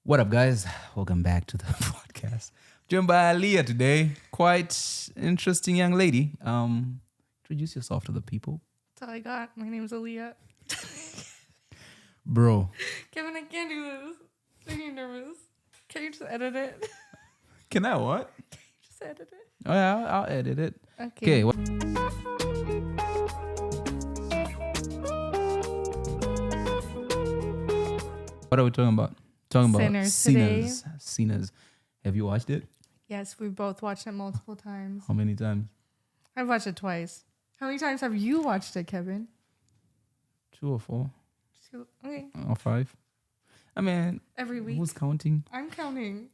What up, guys? Welcome back to the podcast. Joined by Aaliyah today. Quite interesting young lady. Introduce yourself to the people. That's all I got. My name's Aaliyah. Bro. Kevin, I can't do this. I'm getting nervous. Can you just edit it? Can I what? Just edit it. Oh, yeah, I'll edit it. Okay. What are we talking about? Talking about Sinners Sinners. Have you watched it? Yes, we both watched it multiple times. How many times? I've watched it twice. How many times have you watched it, Kevin? 2 or 4 Okay. or 5. I mean, Every week. who's counting? I'm counting.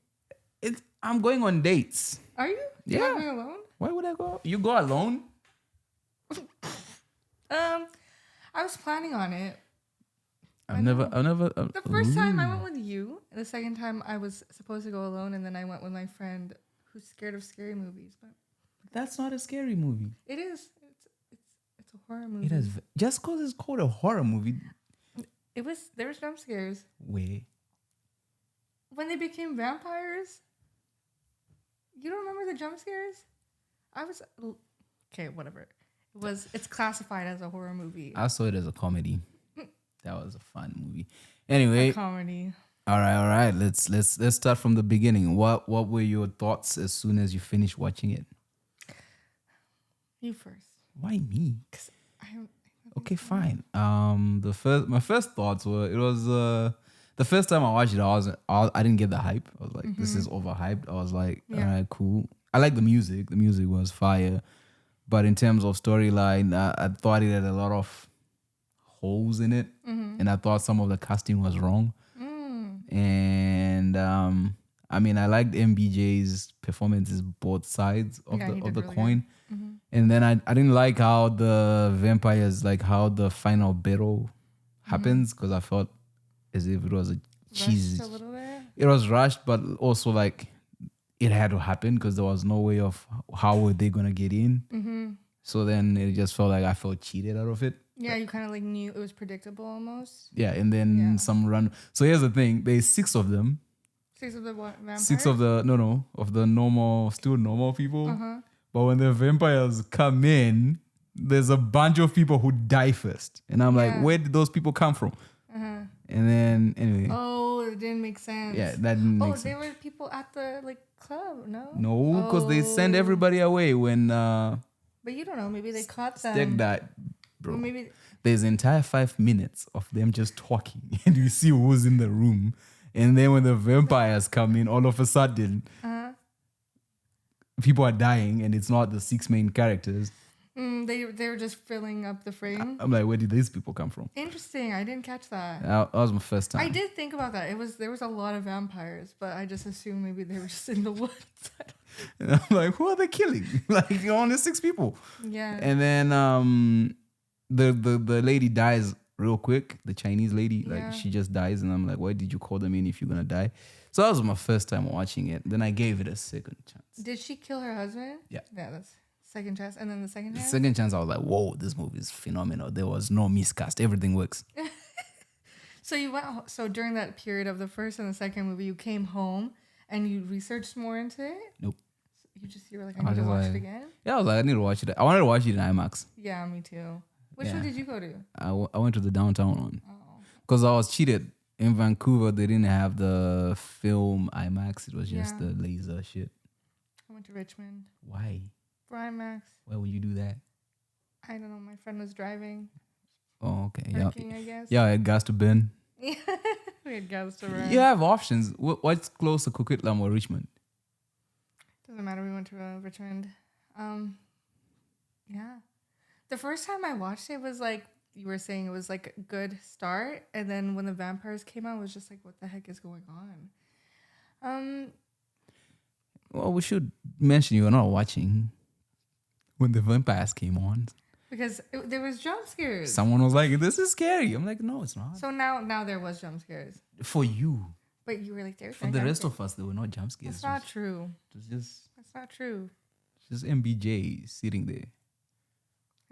I'm going on dates. Are you? Yeah. You're not going alone? Why would I go? You go alone? I was planning on it. I've never. The first time I went with you. The second time I was supposed to go alone, and then I went with my friend who's scared of scary movies. But That's not a scary movie. it is. It's a horror movie. It is just because it's called a horror movie. There was jump scares Wait, when they became vampires. You don't remember the jump scares? Okay, whatever. It's classified as a horror movie. I saw it as a comedy. That was a fun movie. Anyway, A comedy. all right. Let's start from the beginning. What were your thoughts as soon as you finished watching it? You first. Why me? 'Cause Okay, fine. My first thoughts were it was the first time I watched it. I didn't get the hype. I was like, this is overhyped. I was like, all right, cool. I like the music. The music was fire, but in terms of storyline, I thought it had a lot of holes in it, and I thought some of the casting was wrong. And I mean, I liked MBJ's performances, both sides of the really coin. And then I didn't like how the vampires, like how the final battle happens, because I felt as if it was a cheesy. Rushed a little bit. It was rushed, but also like it had to happen because there was no way of how were they gonna get in. So then it just felt like I felt cheated out of it. Yeah, you kind of like knew it was predictable almost. Yeah, and then some run. So here's the thing: there's 6 of them. 6 of the vampires. 6 of the of the normal people. But when the vampires come in, there's a bunch of people who die first, and I'm like, where did those people come from? And then anyway. Oh, it didn't make sense. Yeah, that didn't make sense. They were people at the like club, no? No, because they send everybody away when. But you don't know. Maybe they caught them. Stick that, bro. Or maybe there's an entire 5 minutes of them just talking, and you see who's in the room, and then when the vampires come in, all of a sudden, people are dying, and it's not the 6 main characters. They were just filling up the frame. I'm like, where did these people come from? Interesting. I didn't catch that. That was my first time. I did think about that. There was a lot of vampires, but I just assumed maybe they were just in the woods. And I'm like, who are they killing? Like, only 6 people. Yeah. And then the lady dies real quick. The Chinese lady, like she just dies, and I'm like, why did you call them in if you're gonna die? So that was my first time watching it. Then I gave it a second chance. Did she kill her husband? Yeah. Yeah, that's second chance. And then the second The chance? second chance, I was like, whoa, this movie is phenomenal. There was no miscast. Everything works. So during that period of the first and the second movie, you came home and you researched more into it? Nope. You were like, I need to watch it again? Yeah, I was like, I need to watch it. I wanted to watch it in IMAX. Yeah, me too. Which one did you go to? I went to the downtown one. Because I was cheated. In Vancouver, they didn't have the film IMAX. It was just the laser shit. I went to Richmond. Why? For IMAX. Why would you do that? I don't know. My friend was driving. Oh, okay. Parking, I guess. Yeah, I had gas to burn. We had gas to run. You have options. What's close to Coquitlam or Richmond? Doesn't matter. We went to Richmond. Yeah. The first time I watched it was like, you were saying, it was like a good start. And then when the vampires came out, it was just like, what the heck is going on? Well, we should mention you were not watching when the vampires came on. Because there was jump scares. Someone was like, this is scary. I'm like, no, it's not. So now there was jump scares. For you. But you were like, there's For the rest of us, there were not jump scares. That's not true. That's not true. Just MBJ sitting there.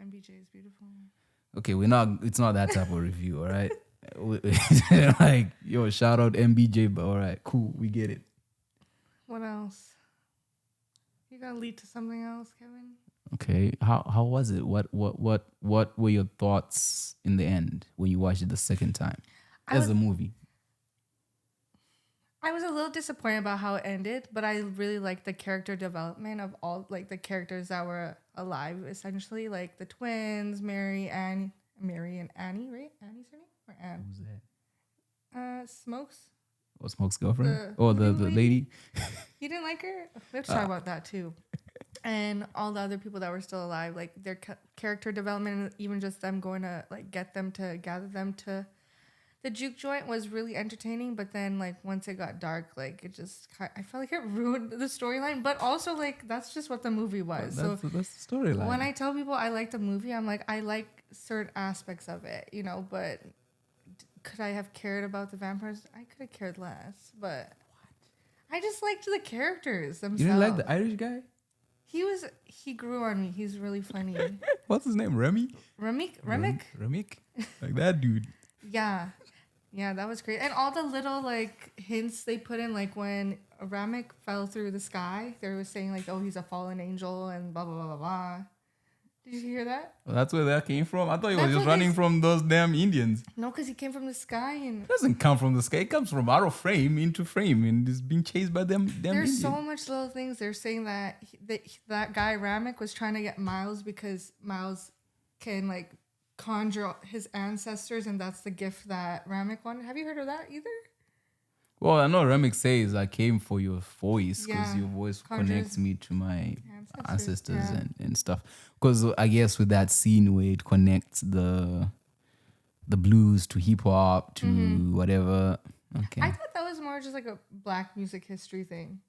MBJ is beautiful. Okay, it's not that type of review, all right? Like, yo, shout out MBJ, but all right, cool, we get it. What else? You gotta lead to something else, Kevin. Okay, how was it? What were your thoughts in the end when you watched it the second time as a movie? I was a little disappointed about how it ended, but I really liked the character development of all like the characters that were alive, essentially, like the twins, Mary and Annie, right? Annie's her name or Anne? Who's that? Smokes. Oh, Smoke's girlfriend? The The lady? You didn't like her? We have to talk about that too. And all the other people that were still alive, like their character development, and even just them going to like gather them to the juke joint was really entertaining. But then like once it got dark, like it just I felt like it ruined the storyline. But also like that's just what the movie was. That's the storyline. When I tell people I like the movie, I'm like I like certain aspects of it, but could I have cared about the vampires? I could have cared less, but I just liked the characters themselves. You didn't like the Irish guy? He grew on me. He's really funny. What's his name? Remick? Remick? Like that dude. Yeah, that was great. And all the little like hints they put in, like when Remick fell through the sky, they were saying like, "Oh, he's a fallen angel," and blah blah blah blah blah. Did you hear that? Well, that's where that came from. I thought he was just running from those damn Indians. No, because he came from the sky and it doesn't come from the sky. It comes from out of frame into frame and is being chased by them. There's Indians. So much little things. They're saying that that guy Remick was trying to get Miles because Miles can like conjure his ancestors, and that's the gift that Remick wanted. Have you heard of that either? Well, I know Remick says I came for your voice because your voice connects me to my ancestors and stuff. Because I guess with that scene where it connects the blues to hip hop to whatever. Okay. I thought that was more just like a black music history thing.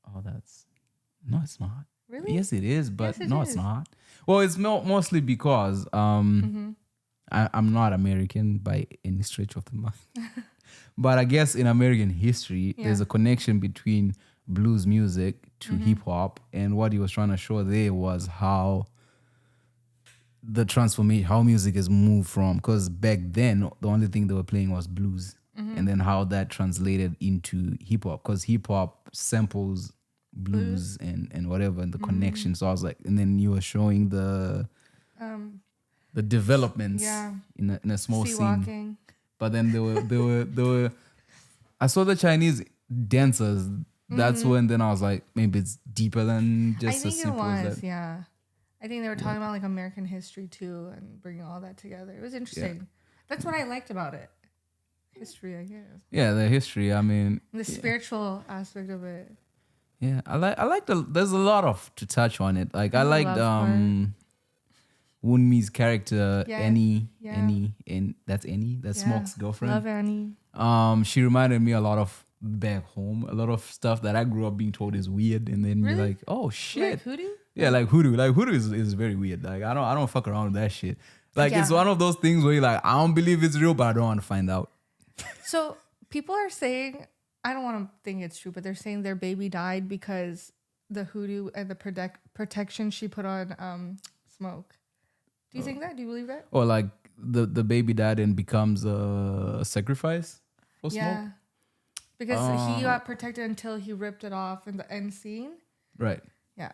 Oh, no, it's not. Really? Yes, it is, but it's not. Well, it's mostly because I'm not American by any stretch of the mind. But I guess in American history, there's a connection between blues music to hip hop, and what he was trying to show there was how the transformation, how music is moved from, because back then the only thing they were playing was blues, and then how that translated into hip hop, because hip hop samples blues and whatever, and the connection. So I was like, and then you were showing the developments in a small scene. Walking. But then there were I saw the Chinese dancers. That's when then I was like, maybe it's deeper than just as simple as that. Yeah. I think they were talking about like American history too and bringing all that together. It was interesting. Yeah. That's what I liked about it. History, I guess. Yeah, the history. I mean, the spiritual aspect of it. Yeah, I like there's a lot of to touch on it. Like I liked Woonmi's character, Annie, and that's Annie, that's Smoke's girlfriend. Love Annie. She reminded me a lot of back home, a lot of stuff that I grew up being told is weird, and then you're like, oh shit, like hoodoo. Yeah, like hoodoo. Like hoodoo is very weird. Like I don't fuck around with that shit. Like it's one of those things where you're like, I don't believe it's real, but I don't want to find out. So people are saying, I don't want to think it's true, but they're saying their baby died because the hoodoo and the protection she put on Smoke. Do you think that? Do you believe that? Or like the baby died and becomes a sacrifice for Smoke? Yeah. Because he got protected until he ripped it off in the end scene. Right. Yeah.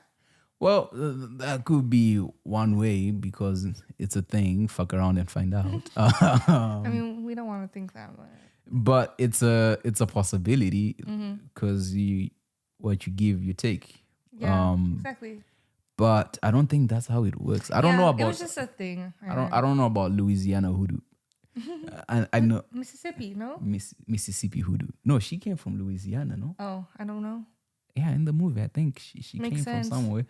Well, that could be one way because it's a thing. Fuck around and find out. I mean, we don't want to think that way. But it's a possibility because what you give, you take. Yeah, exactly. But I don't think that's how it works. I don't know about. It was just a thing. I don't know about Louisiana hoodoo. I know Mississippi, no? Mississippi hoodoo. No, she came from Louisiana, no? Oh, I don't know. Yeah, in the movie, I think she Makes came sense. from somewhere.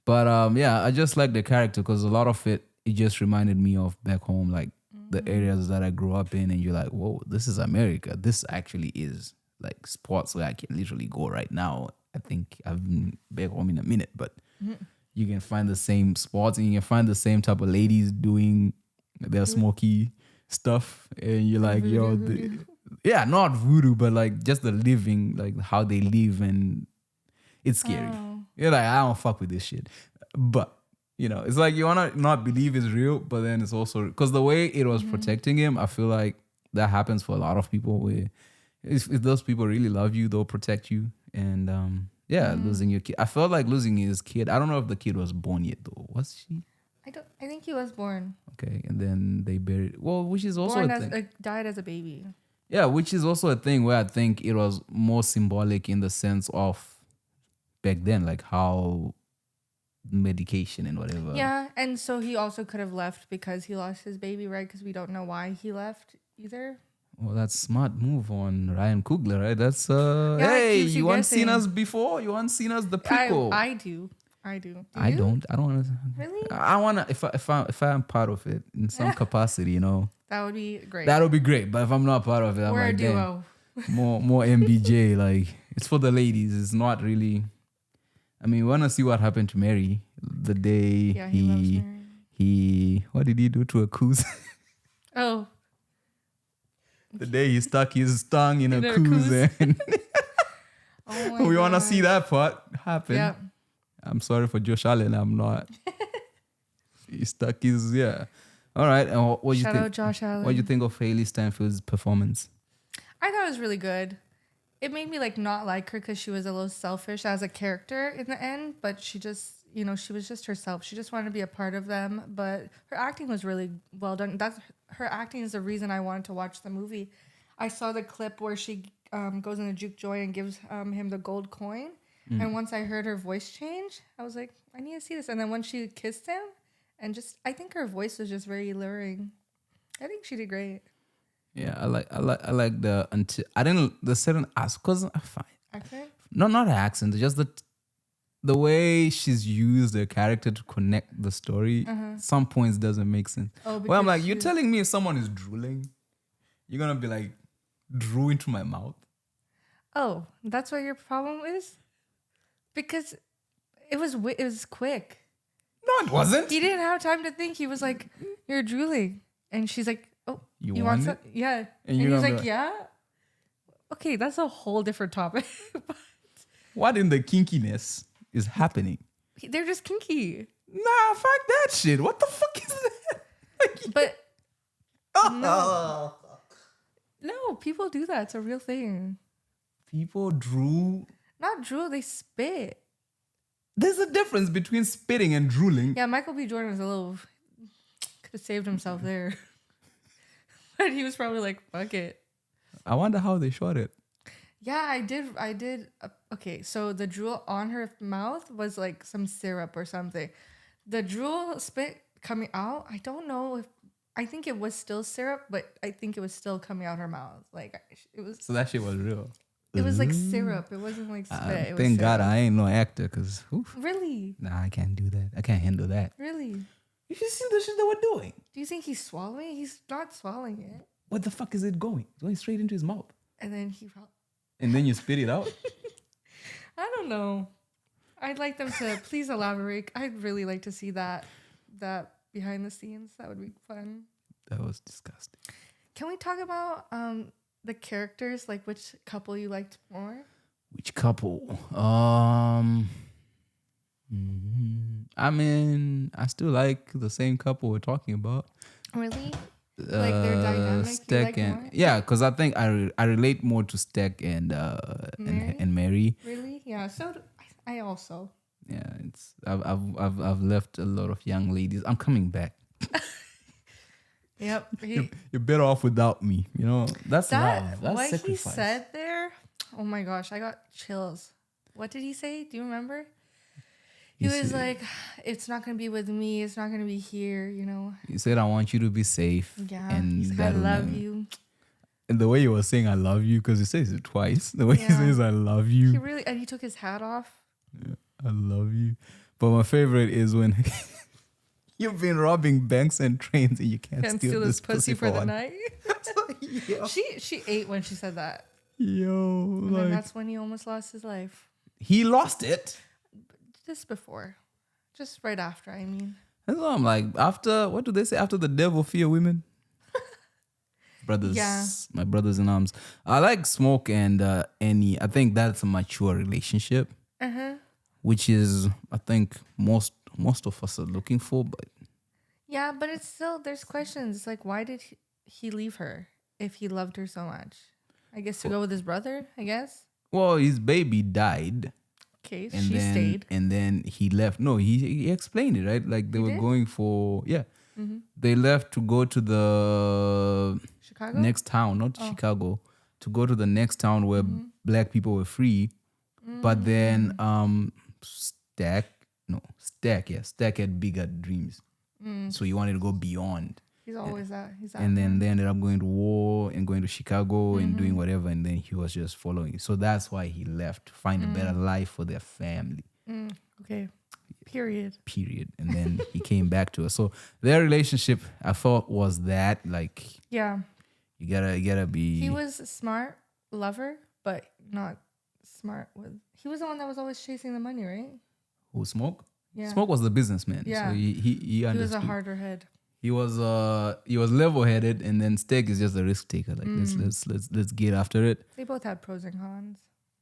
But I just like the character because a lot of it just reminded me of back home, like the areas that I grew up in, and you're like, whoa, this is America. This actually is like spots where I can literally go right now. I think I've been back home in a minute, but you can find the same spots and you can find the same type of ladies doing their smoky stuff, and you're like, voodoo. Not voodoo, but like just the living, like how they live, and it's scary. You're like, I don't fuck with this shit, but it's like you wanna not believe it's real, but then it's also because the way it was protecting him, I feel like that happens for a lot of people. Where if those people really love you, they'll protect you. And losing your kid. I felt like losing his kid. I don't know if the kid was born yet though. Was she? I think he was born. Okay, and then they buried. Well, which is also a thing. Died as a baby. Yeah, which is also a thing where I think it was more symbolic in the sense of back then, like how medication and whatever. Yeah, and so he also could have left because he lost his baby, right? Because we don't know why he left either. Well, that's smart move on Ryan Coogler, right? That's hey, you haven't seen us before? You haven't seen us the prequel? I do. I don't want to. Really? I want to. If I'm part of it in some capacity, you know. That would be great. That would be great. But if I'm not part of it, we're I'm like, a duo. More MBJ. Like it's for the ladies. It's not really. I mean, we want to see what happened to Mary the day he what did he do to a coos? Oh. The day he stuck his tongue in a coos. And we want to see that part happen. Yep. I'm sorry for Josh Allen. I'm not. He stuck his All right. And what do you think? Shout out Josh Allen. What do you think of Hailey Steinfeld's performance? I thought it was really good. It made me not like her because she was a little selfish as a character in the end, but she just, she was just herself. She just wanted to be a part of them, but her acting was really well done. Her acting is the reason I wanted to watch the movie. I saw the clip where she goes in the Juke Joy and gives him the gold coin. And once I heard her voice change, I was like, I need to see this. And then when she kissed him, and I think her voice was just very alluring. I think she did great. Yeah, I like the certain accent, cause fine. Accent? No, not her accent. Just the way she's used her character to connect the story. Some points doesn't make sense. Well, I'm like, you're telling me if someone is drooling, you're gonna be like, drew into my mouth. Oh, that's what your problem is? Because it was quick. No, it wasn't. He didn't have time to think. He was like, "You're drooling," and she's like, "Oh, you want some?" Yeah, and he was like, "Yeah." Okay, that's a whole different topic. What in the kinkiness is happening? They're just kinky. Nah, fuck that shit. What the fuck is that? But no, people do that. It's a real thing. People drool. Not drool, they spit. There's a difference between spitting and drooling. Yeah, Michael B. Jordan was could have saved himself there. But he was probably like, fuck it. I wonder how they shot it. Yeah, I did. Okay, so the drool on her mouth was like some syrup or something. The drool spit coming out, I don't know I think it was still syrup, but I think it was still coming out her mouth. Like it was. So that shit was real. It was like syrup. It wasn't like spit. Thank God I ain't no actor, cause really. Nah, I can't do that. I can't handle that. Really. You should see the shit that we're doing. Do you think he's swallowing? He's not swallowing it. What the fuck is it going? It's going straight into his mouth. And then and then you spit it out. I don't know. I'd like them to please elaborate. I'd really like to see that behind the scenes. That would be fun. That was disgusting. Can we talk about the characters, like which couple you liked more? Which couple? I mean, I still like the same couple we're talking about. Really? Like their dynamic? Steck and more? Yeah, because I think I relate more to Steck and Mary? and Mary. Really? Yeah. So I also. Yeah, it's I've left a lot of young ladies. I'm coming back. Yep. You're better off without me. You know, that's love. That's what sacrifice. He said there, oh my gosh, I got chills. What did he say? Do you remember? He was like, it's not going to be with me. It's not going to be here, you know. He said, I want you to be safe. Yeah. And he's I love you. And the way he was saying, I love you, because he says it twice. The way he says, I love you. And he took his hat off. Yeah, I love you. But my favorite is when you've been robbing banks and trains and you can't steal this pussy for the night. She ate when she said that. And then that's when he almost lost his life. He lost it? Just before. Just right after, I mean. That's what I'm like. After, what do they say? After the devil fear women? Brothers. Yeah. My brothers in arms. I like Smoke and Annie. I think that's a mature relationship. Which is, I think, most of us are looking for. But yeah, but it's still, there's questions. It's like, why did he leave her? if he loved her so much? I guess to go with his brother, I guess. Well, his baby died. Okay, And she then, stayed. And then he left. No, he explained it, right? Like they were going for, They left to go to the Chicago? next town, not Chicago, to go to the next town where black people were free. But then Stack had bigger dreams. So he wanted to go beyond. He's always that. And then they ended up going to war and going to Chicago and doing whatever. And then he was just following. So that's why he left to find a better life for their family. Okay. Period. And then he came back to us. So their relationship, I thought, was that like, yeah, you gotta be. He was a smart lover, but not smart with. He was the one that was always chasing the money, right? Who, Smoke? Yeah. Smoke was the businessman. Yeah. So he understood. He was a harder head. He was level headed, and then Steg is just a risk taker. Like let's get after it. They both had pros and cons.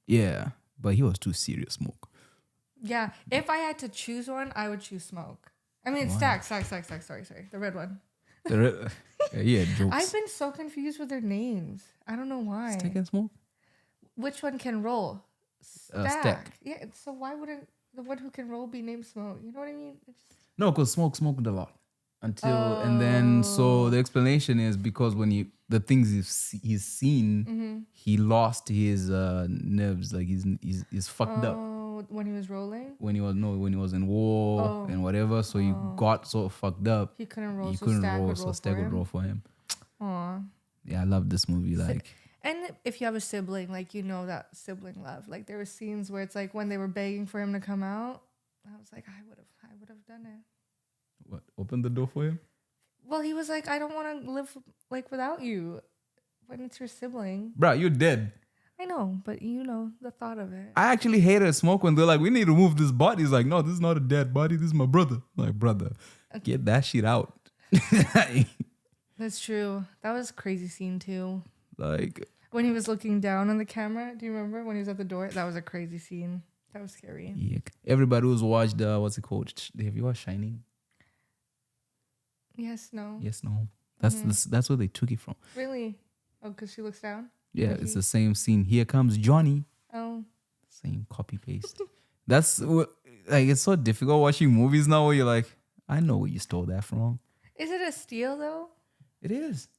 Yeah, but he was too serious, Smoke. Yeah, if I had to choose one, I would choose Smoke. I mean, Stack. Sorry, the red one. Yeah, jokes. I've been so confused with their names. I don't know why. Stack and Smoke. Which one can roll? Stack. Yeah. So why wouldn't the one who can roll be named Smoke? You know what I mean? No, because Smoke smoked a lot. And then so the explanation is because when the things he's seen, he lost his nerves, like he's fucked up. When he was rolling? When he was in war and whatever, so he got so fucked up. He couldn't roll. He so couldn't Stack roll, would so roll Stack for would him. roll for him. Aw. Yeah, I love this movie. Like, and if you have a sibling, like you know that sibling love. Like there were scenes where it's like when they were begging for him to come out, I was like, I would have done it. what? Open the door for him? Well, he was like, I don't want to live like without you. When it's your sibling. Bruh, you're dead. I know, but you know the thought of it. I actually hated Smoke when they're like, we need to move this body. He's like, no, this is not a dead body. This is my brother. I'm like, brother, get that shit out. That's true. That was a crazy scene too. Like when he was looking down on the camera. Do you remember when he was at the door? That was a crazy scene. That was scary. Yeah. Everybody who's watched what's it called? Have you watched Shining? Yes, no. Yes, no. That's where they took it from. Really? Oh, because she looks down? Yeah, it's the same scene. Here comes Johnny. Oh. Same copy paste. That's like it's so difficult watching movies now where you're like, I know where you stole that from. Is it a steal though? It is.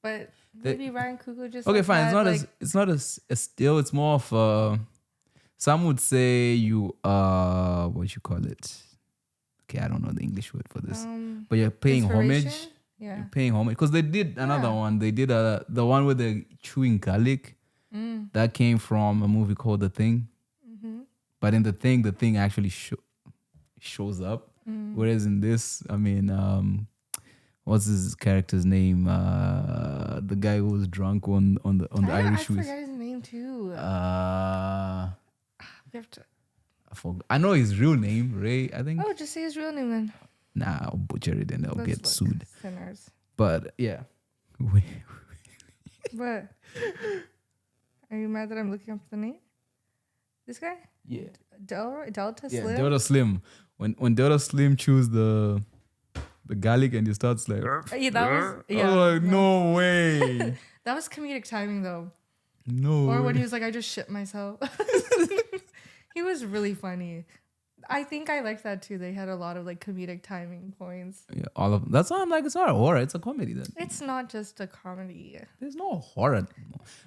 But maybe Ryan Coogler just okay, like fine. had, It's not a steal. It's more of some would say you what you call it. Okay, I don't know the English word for this, but you're paying homage. Yeah, you're paying homage because they did another one. They did the one with the chewing garlic. That came from a movie called The Thing. But in The Thing actually shows up. Whereas in this, I mean, what's his character's name? The guy who was drunk on the Irish shoes. I forgot his name too. We have to. I know his real name, Ray. I think. Oh, just say his real name then. Nah, I'll butcher it and I'll get sued. Sinners. But yeah. What? Are you mad that I'm looking up the name? This guy? Yeah. Delta Slim? Yeah, Delta Slim. When Delta Slim chews the garlic and he starts like... Yeah, that was... Yeah. I was like, no way. That was comedic timing, though. No Or way. when he was like, I just shit myself. He was really funny. I think I liked that, too. They had a lot of, like, comedic timing points. Yeah, all of... That's why I'm like, it's not a horror. It's a comedy then. It's not just a comedy. There's no horror.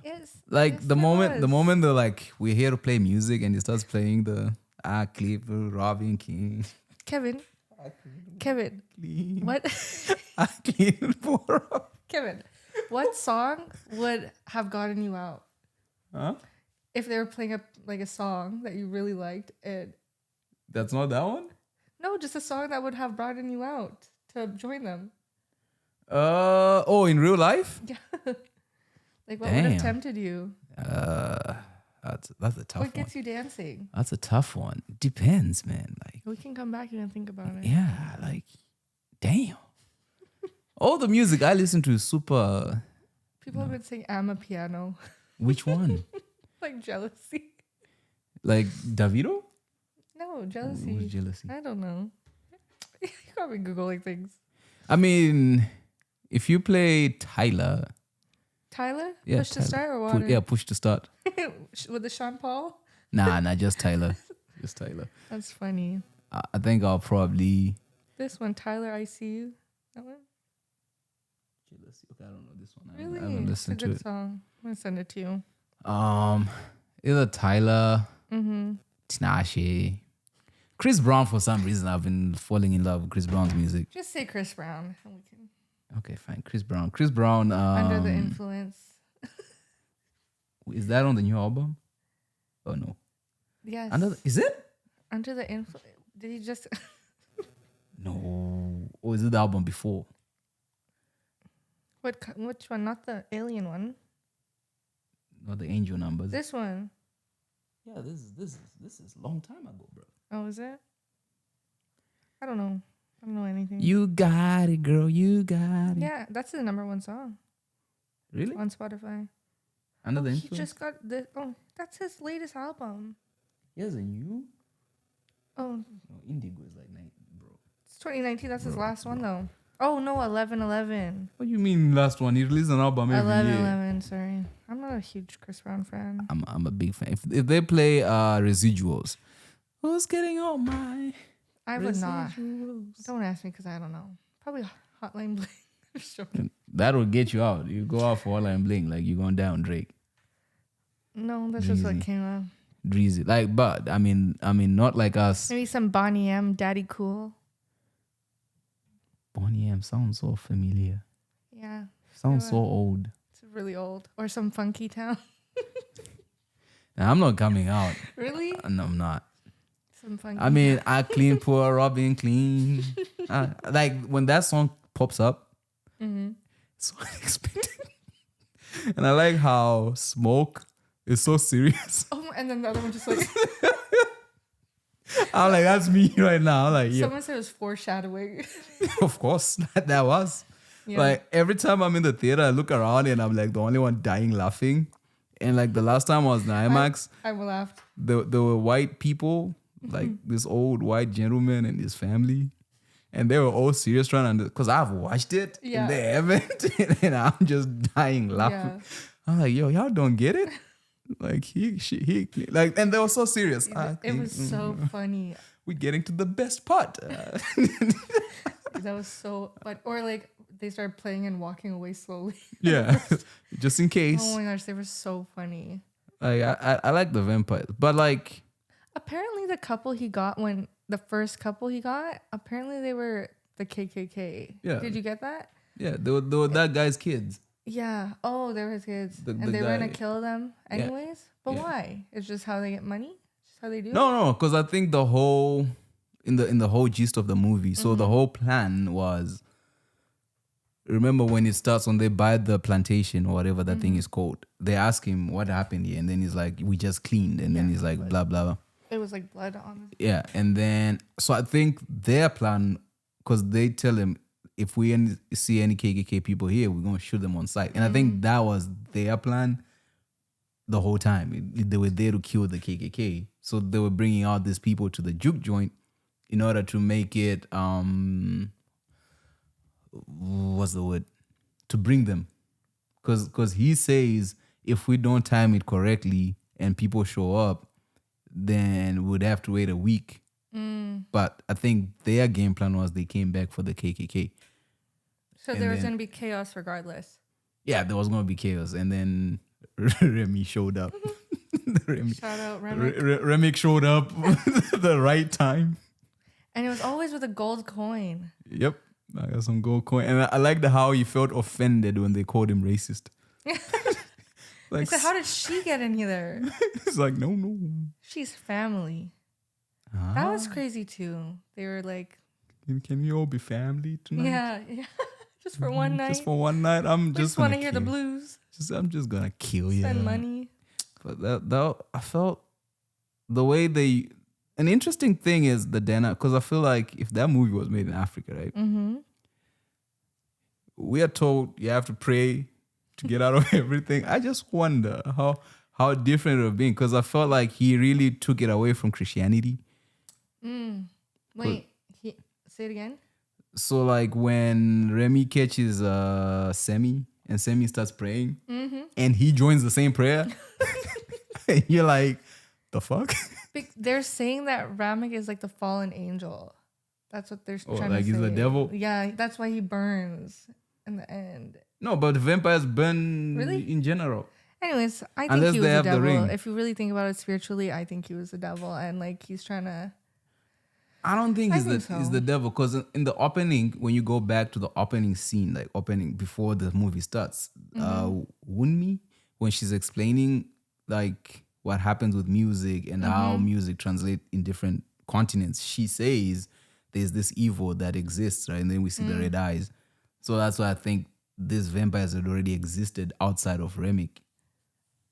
It's... Like, yes, the moment they're like, we're here to play music and he starts playing the... Clip, Robin King. Kevin. Clean. What? Clean for Kevin, what song would have gotten you out? Huh? If they were playing a song that you really liked and... That's not that one? No, just a song that would have brought you out to join them. In real life? Yeah. Like what would have tempted you? That's a tough one. What gets you dancing? That's a tough one. Depends, man. Like We can come back and think about it. yeah, like damn. All the music I listen to is super. People have been saying I'm a piano. Which one? Like jealousy. Like Davido? No, jealousy. Who's jealousy? I don't know. You got me Googling things. I mean, if you play Tyler, Tyler? Yeah, Push to Tyler. start or water? Push to start. With the Sean Paul? Nah, just Tyler. Just Tyler. That's funny. I think I'll probably. This one, Tyler, I See You. That one? Let's see. Okay, I don't know this one. Really? I haven't listened It's a to good it. song. I'm going to send it to you. Either Tyler, Mm-hmm. Tinashe, Chris Brown. For some reason, I've been falling in love with Chris Brown's music. Just say Chris Brown. And we can. Okay, fine. Chris Brown. Chris Brown. Under the Influence. Is that on the new album? Oh no. Yes. Is it? Under the Influence. Did he just... No. Or is it the album before? Which one? Not the Alien one. Not the Angel Numbers. This one. Yeah, this is a long time ago, bro. Oh, is it? I don't know. I don't know anything. You got it, girl. You got it. Yeah, that's the number one song. Really? On Spotify. Under the He Influence? just got the... Oh, that's his latest album. He has a new? Oh, No, Indigo is like 90, bro. it's 2019. That's his last one, though. Oh, no, 11/11. What do you mean last one? He released an album every year. 11/11, sorry. I'm not a huge Chris Brown fan. I'm a big fan. If they play Residuals, who's getting all my I would not. residuals? Don't ask me because I don't know. Probably Hotline Bling. Just joking. That will get you out. You go out for Hotline Bling, like you're going down Drake. No, that's just what Dreezy. came up. Dreezy. Like, but I mean, not like us. Maybe some Bonnie M, Daddy Cool. Bonnie M sounds so familiar. Yeah, Sounds so old. it's really old. Or some Funky Town. Now, I'm not coming out. Really? No, I'm not. Some Funky I mean, I clean poor Robin clean. Like when that song pops up, Mm-hmm. it's so unexpected. And I like how Smoke is so serious. Oh, and then the other one just like... I'm like, that's me right now. I'm like, yeah, Someone said it was foreshadowing. of course, that was. Yeah. Like every time I'm in the theater, I look around and I'm like the only one dying laughing. And like the last time I was in IMAX, I laughed. there were white people, like this old white gentleman and his family. And they were all serious trying to, because I've watched it Yeah. and they haven't. And I'm just dying laughing. Yeah. I'm like, yo, y'all don't get it? Like he, like, and they were so serious. It was so funny. We're getting to the best part. That was so... But, or like they started playing and walking away slowly. Yeah, just in case. Oh my gosh, they were so funny. Like I like the vampires, but like Apparently the couple he got the first couple he got, apparently they were the KKK. Yeah. Did you get that? yeah, they were that guy's kids. Yeah. Oh, they were his kids. The And they were going to guy- kill them Yeah. anyways? But Yeah. why? It's just how they get money? Just how they do it? No, because I think the whole in the whole gist of the movie. So the whole plan was. Remember when it starts when they buy the plantation or whatever that thing is called? They ask him what happened here, and then he's like, "We just cleaned," and then Yeah. he's like, "Blah blah blah." It was like blood on Yeah, and then so I think their plan, because they tell him if we see any KKK people here, we're gonna shoot them on sight, and I think that was their plan the whole time. They were there to kill the KKK, so they were bringing out these people to the juke joint in order to make it what's the word? To bring them, because he says if we don't time it correctly and people show up, then we'd have to wait a week. But I think their game plan was they came back for the KKK. So And there was then- going to be chaos regardless. Yeah, there was going to be chaos. And then Remy showed up. Remy, Shout out Remy. Remy showed up the right time. And it was always with a gold coin. Yep. I got some gold coin. And I liked how he felt offended when they called him racist. He Like, said, how did she get in here? it's like, no. She's family. That was crazy too. They were like, Can we all be family tonight? yeah. Just for one night. Just for one night. I'm We just just want to gonna hear the kill- blues. I'm just gonna kill you. Spend money. But that I felt the way they. An interesting thing is the Dana, because I feel like if that movie was made in Africa, right? Mm-hmm. We are told you have to pray to get out of everything. I just wonder how different it would have been, because I felt like he really took it away from Christianity. Wait, say it again. So like when Remy catches Semi and Sammy starts praying, and he joins the same prayer. And you're like, the fuck? They're saying that Ramek is like the fallen angel. That's what they're trying to say. Like he's the devil? Yeah, that's why he burns in the end. No, but vampires burn Really? in general. Anyways, I think Unless he they was a have the devil. ring. If you really think about it spiritually, I think he was the devil, and like he's trying to. I don't think he's so. the devil, because in the opening, when you go back to the opening scene, like opening before the movie starts, Wunmi, when she's explaining like what happens with music and how music translates in different continents, she says there's this evil that exists, right? And then we see the red eyes. So that's why I think these vampires had already existed outside of Ramek.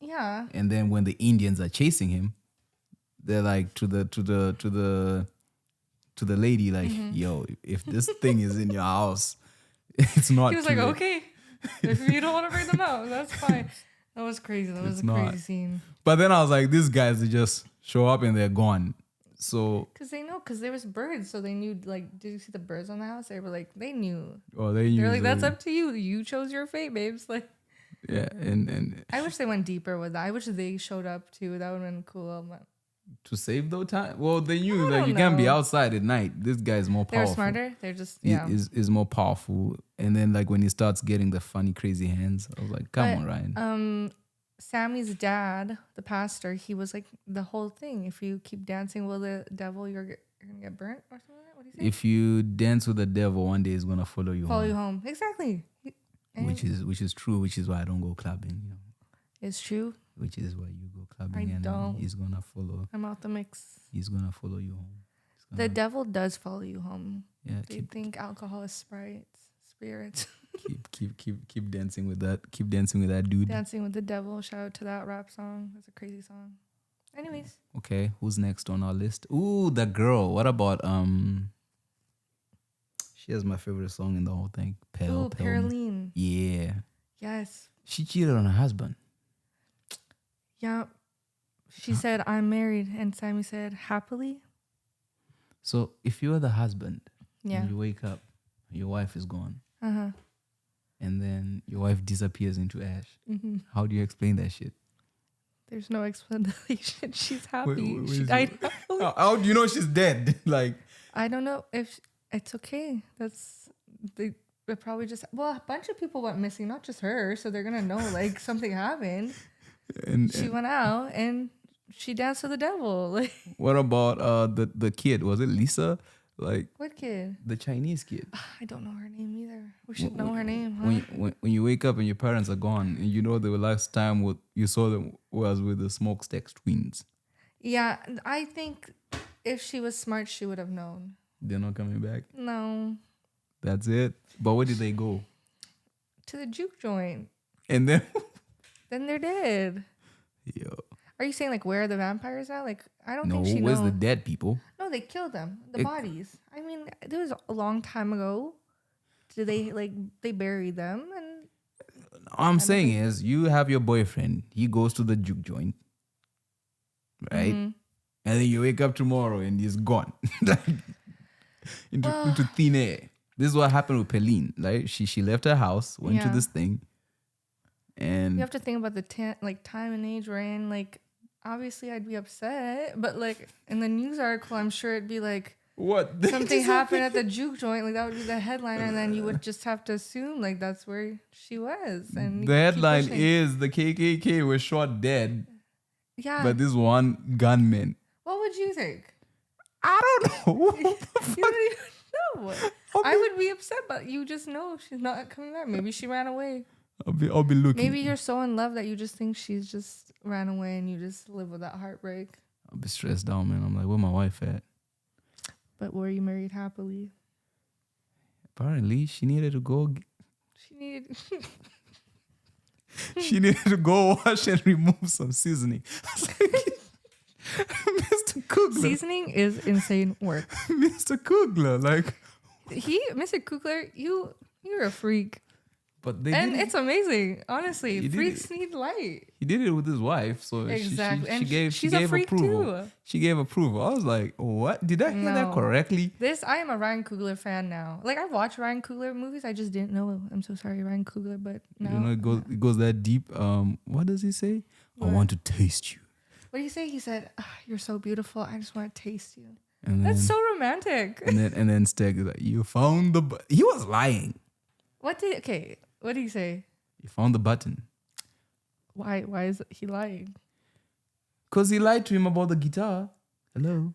Yeah. And then when the Indians are chasing him, they're like to the lady, like, yo, if this thing is in your house, it's not. He was like, okay, if you don't want to bring them out, that's fine. That was crazy. That was a crazy scene. But then I was like, these guys, they just show up and they're gone. So because there was birds, so they knew. Like, did you see the birds on the house? They were like, they knew. Oh, they knew. They're like, that's up to you. You chose your fate, babes. Like, yeah, and I wish they went deeper with that. I wish they showed up too. That would have been cool. But to save the time. Well, they knew that you can't be outside at night. This guy is more powerful. They're smarter. They're just is more powerful. And then like when he starts getting the funny crazy hands, I was like, come on, Ryan. Sammy's dad, the pastor, he was like the whole thing. If you keep dancing with the devil, you're gonna get burnt or something. What do you say? If you dance with the devil, one day he's gonna follow you home. Exactly. Which is true. Which is why I don't go clubbing. You know. It's true. Which is why you go clubbing, he's gonna follow. I'm out the mix. He's gonna follow you home. The devil does follow you home. Yeah. They think alcohol is spirits. keep dancing with that. Keep dancing with that dude. Dancing with the devil. Shout out to that rap song. That's a crazy song. Anyways. Okay, who's next on our list? Ooh, the girl. What about she has my favorite song in the whole thing. Pearline. Yeah. Yes. She cheated on her husband. Yeah. She said, I'm married. And Sammy said, happily. So if you're the husband, and you wake up, your wife is gone. Uh-huh. And then your wife disappears into ash. Mm-hmm. How do you explain that shit? There's no explanation. She's happy. She died happily. How do you know she's dead? Like, I don't know if it's okay. They probably just, a bunch of people went missing, not just her. So they're going to know like something happened. And she went out and she danced with the devil. Like, what about the kid? Was it Lisa? Like, what kid? The Chinese kid. I don't know her name either. We should know her name. Huh? When you wake up and your parents are gone, and you know the last time you saw them was with the Smokestacks twins. Yeah, I think if she was smart, she would have known. They're not coming back? No. That's it? But where did they go? To the juke joint. And then? Then they're dead. Yo. Are you saying like where are the vampires at? Like I don't think she knows. No, where's the dead people? No, they killed them. The bodies. I mean, it was a long time ago. Did they buried them and all I'm saying is you have your boyfriend. He goes to the juke joint. Right? Mm-hmm. And then you wake up tomorrow and he's gone. into thin air. This is what happened with Pearline. Right? She left her house, went to this thing. And you have to think about the time and age we're in. Like, obviously, I'd be upset, but like in the news article, I'm sure it'd be like, what something happened at the juke joint. Like that would be the headliner, and then you would just have to assume like that's where she was. And the headline is the KKK was shot dead. Yeah, but this one gunman. What would you think? I don't know. You don't even know. I would be upset, but you just know she's not coming back. Maybe she ran away. I'll be looking. Maybe you're so in love that you just think she's just ran away and you just live with that heartbreak. I'll be stressed out, man. I'm like, where my wife at? But were you married happily? Apparently, she needed to go. She needed to go wash and remove some seasoning. I was like, Mr. Kugler. Seasoning is insane work. Mr. Kugler, like Mr. Kugler, you're a freak. But they And did it's amazing, honestly. He did Freaks need light. He did it with his wife, so Exactly. she And gave she's she a gave freak approval. too. She gave approval. I was like, what? Did I hear that No. correctly? I am a Ryan Coogler fan now. Like, I watch Ryan Coogler movies. I just didn't know. I'm so sorry, Ryan Coogler, but now. You know, it goes that deep. What does he say? What? I want to taste you. What do you say? He said, "You're so beautiful. I just want to taste you." And That's then, so romantic. and then Steg is like, you found the. He was lying. What did he say? You found the button. Why is he lying? Because he lied to him about the guitar. Hello.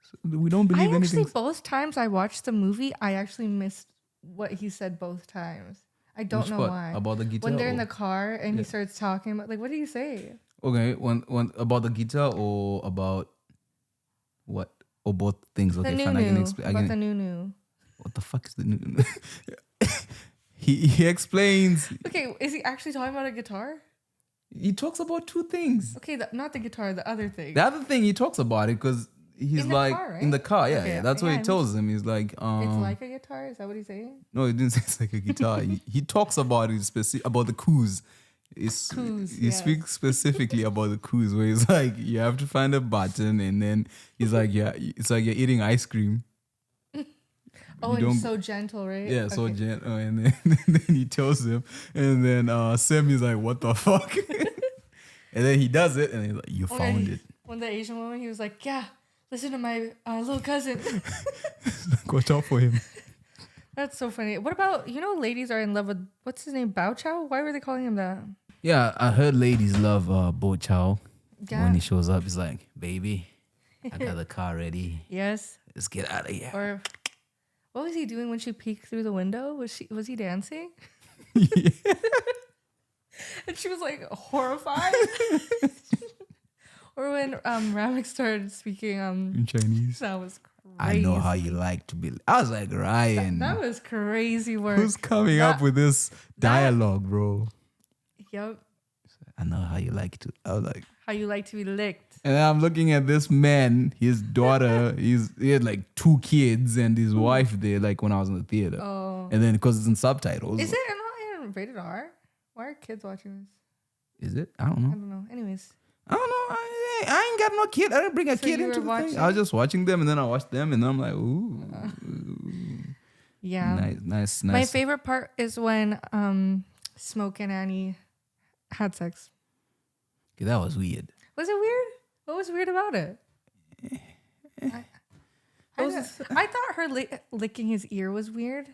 So we don't believe anything. Both times I watched the movie, I actually missed what he said both times. I don't know why. About the guitar? When they're in the car and he starts talking about, like, what did he say? Okay, when about the guitar or about what? Or both things? Okay, fine. I can explain. About the new. What the fuck is the new? He explains. Okay, is he actually talking about a guitar? He talks about two things. Okay, not the guitar, the other thing. The other thing he talks about it because he's in like car, right? in the car. Yeah, Okay, yeah. That's what he tells him. He's like, it's like a guitar. Is that what he's saying? No, he didn't say it's like a guitar. he talks about it about the coups. He speaks specifically about the coups where he's like, you have to find a button, and then he's like, yeah, it's like you're eating ice cream. Oh, and he's so gentle, right? Yeah, so gentle. And then he tells him, and then Sammy's like, what the fuck? And then he does it, and he's like, you found it. When the Asian woman, he was like, yeah, listen to my little cousin. Watch out for him. That's so funny. What about, ladies are in love with, what's his name, Bao Chow? Why were they calling him that? Yeah, I heard ladies love Bo Chow. Yeah. When he shows up, he's like, baby, I got the car ready. Yes. Let's get out of here. Or what was he doing when she peeked through the window? Was he dancing? Yeah. And she was like horrified. Or when Ramek started speaking in Chinese. That was crazy. I know how you like to be. I was like, Ryan. That was crazy work. Who's coming up with this dialogue, bro? Yep. I know how you like to. I was like, how you like to be licked. And I'm looking at this man, his daughter, he had like 2 kids and his wife there, like when I was in the theater. Oh. And then because it's in subtitles. Is it not in rated R? Why are kids watching this? Is it? I don't know. I don't know. Anyways. I don't know. I ain't got no kid. I didn't bring a kid into the thing. I was just watching them, and then I watched them, and then I'm like, ooh. Yeah. Nice. My favorite part is when Smoke and Annie had sex. Okay, that was weird. Was it weird? What was weird about it? I thought her licking his ear was weird.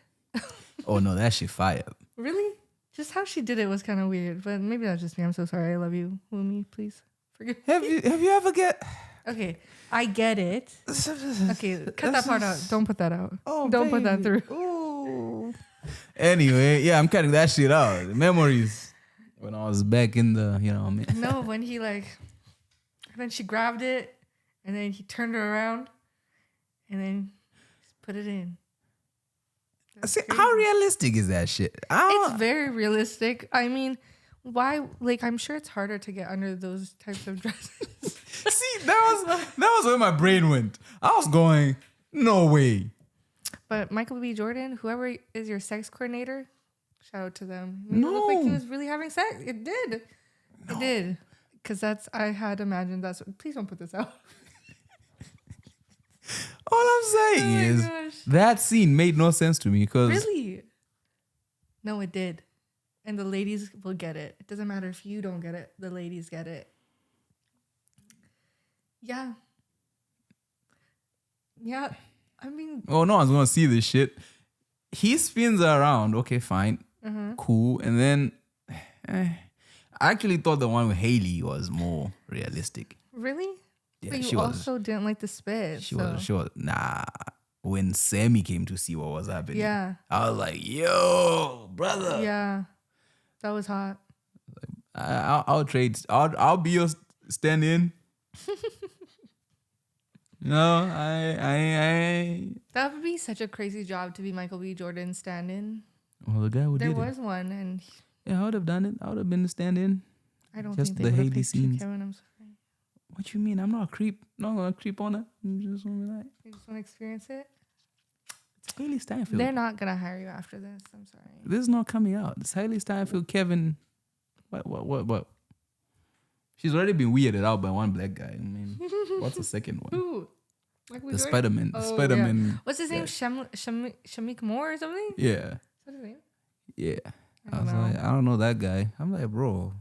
Oh no, that shit fire. Really? Just how she did it was kind of weird, but maybe that's just me. I'm so sorry. I love you, Wumi. Please forgive me. Have you ever Okay, I get it. Okay, cut that part out. Don't put that out. Oh, don't put that through. Ooh. Anyway, yeah, I'm cutting that shit out. The memories when I was back in the, No, when he then she grabbed it, and then he turned her around, and then just put it in. See, how realistic is that shit? It's very realistic. I mean, why? Like, I'm sure it's harder to get under those types of dresses. See, that was where my brain went. I was going, no way. But Michael B. Jordan, whoever is your sex coordinator, shout out to them. No. It looked like he was really having sex. It did. No. It did. Because I had imagined that's. Please don't put this out. All I'm saying is that scene made no sense to me because really, no, it did, and the ladies will get it. It doesn't matter if you don't get it; the ladies get it. Yeah. I mean, oh, no one's gonna see this shit. He spins her around. Okay, fine, cool, and then I actually thought the one with Haley was more realistic. Really? Yeah, but you also didn't like the spit. She was nah. When Sammy came to see what was happening, yeah, I was like, "Yo, brother." Yeah, that was hot. I'll trade. I'll be your stand-in. No, I. That would be such a crazy job to be Michael B. Jordan's stand-in. Well, the guy who did it. There was one, and yeah, I would have done it. I would have been the stand-in. I don't just think they the Haley scenes. Kevin, I'm sorry. What you mean? I'm not a creep. I'm not gonna creep on her. I'm just gonna be like. You just want to experience it? Haley Steinfeld. They're not gonna hire you after this. I'm sorry. This is not coming out. It's Haley Steinfeld, Kevin. What? She's already been weirded out by one black guy. I mean, what's the second one? Who? The Spider-Man. Oh, Spider-Man. Yeah. What's his name? Shamik Moore or something? Yeah. Is that his name? Yeah. I was like, I don't know that guy. I'm like, bro,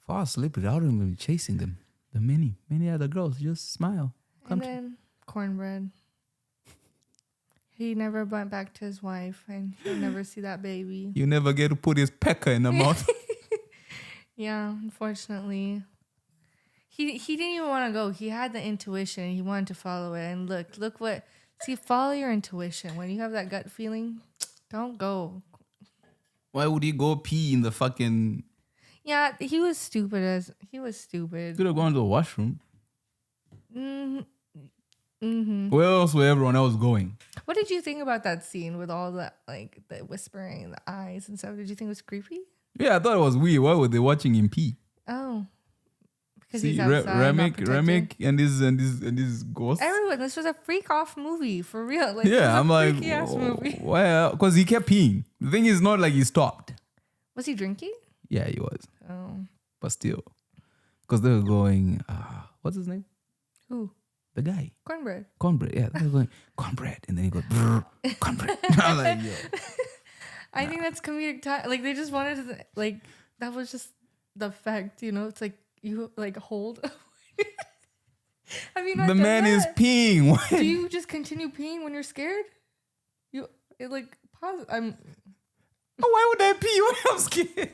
if I was sleeping, I wouldn't be chasing them. The many other girls. Just smile. And then Cornbread. He never went back to his wife, and he'll never see that baby. You never get to put his pecker in the mouth. Yeah, unfortunately. He didn't even want to go. He had the intuition, and he wanted to follow it. And look what... See, follow your intuition. When you have that gut feeling, don't go. Why would he go pee in the fucking... Yeah, he was stupid. Could have gone to the washroom. Mm-hmm. Where else were everyone else going? What did you think about that scene with all the like the whispering, the eyes and stuff? Did you think it was creepy? Yeah, I thought it was weird. Why were they watching him pee? Oh, because see, he's outside, Remick and this ghost. Everyone, this was a freak off movie for real. Like, yeah, I'm like, ass movie. Well, because he kept peeing. The thing is, not like he stopped. Was he drinking? Yeah, he was. Oh, but still, because they were going. What's his name? Who? The guy. Cornbread. Yeah, they were going cornbread, and then he goes cornbread. I'm like, yo. I think that's comedic time. Like they just wanted to, like that was just the effect, you know. It's like you like hold. Have you not the done man that? is peeing. Do you just continue peeing when you're scared? Like pause. Why would I pee when I'm scared?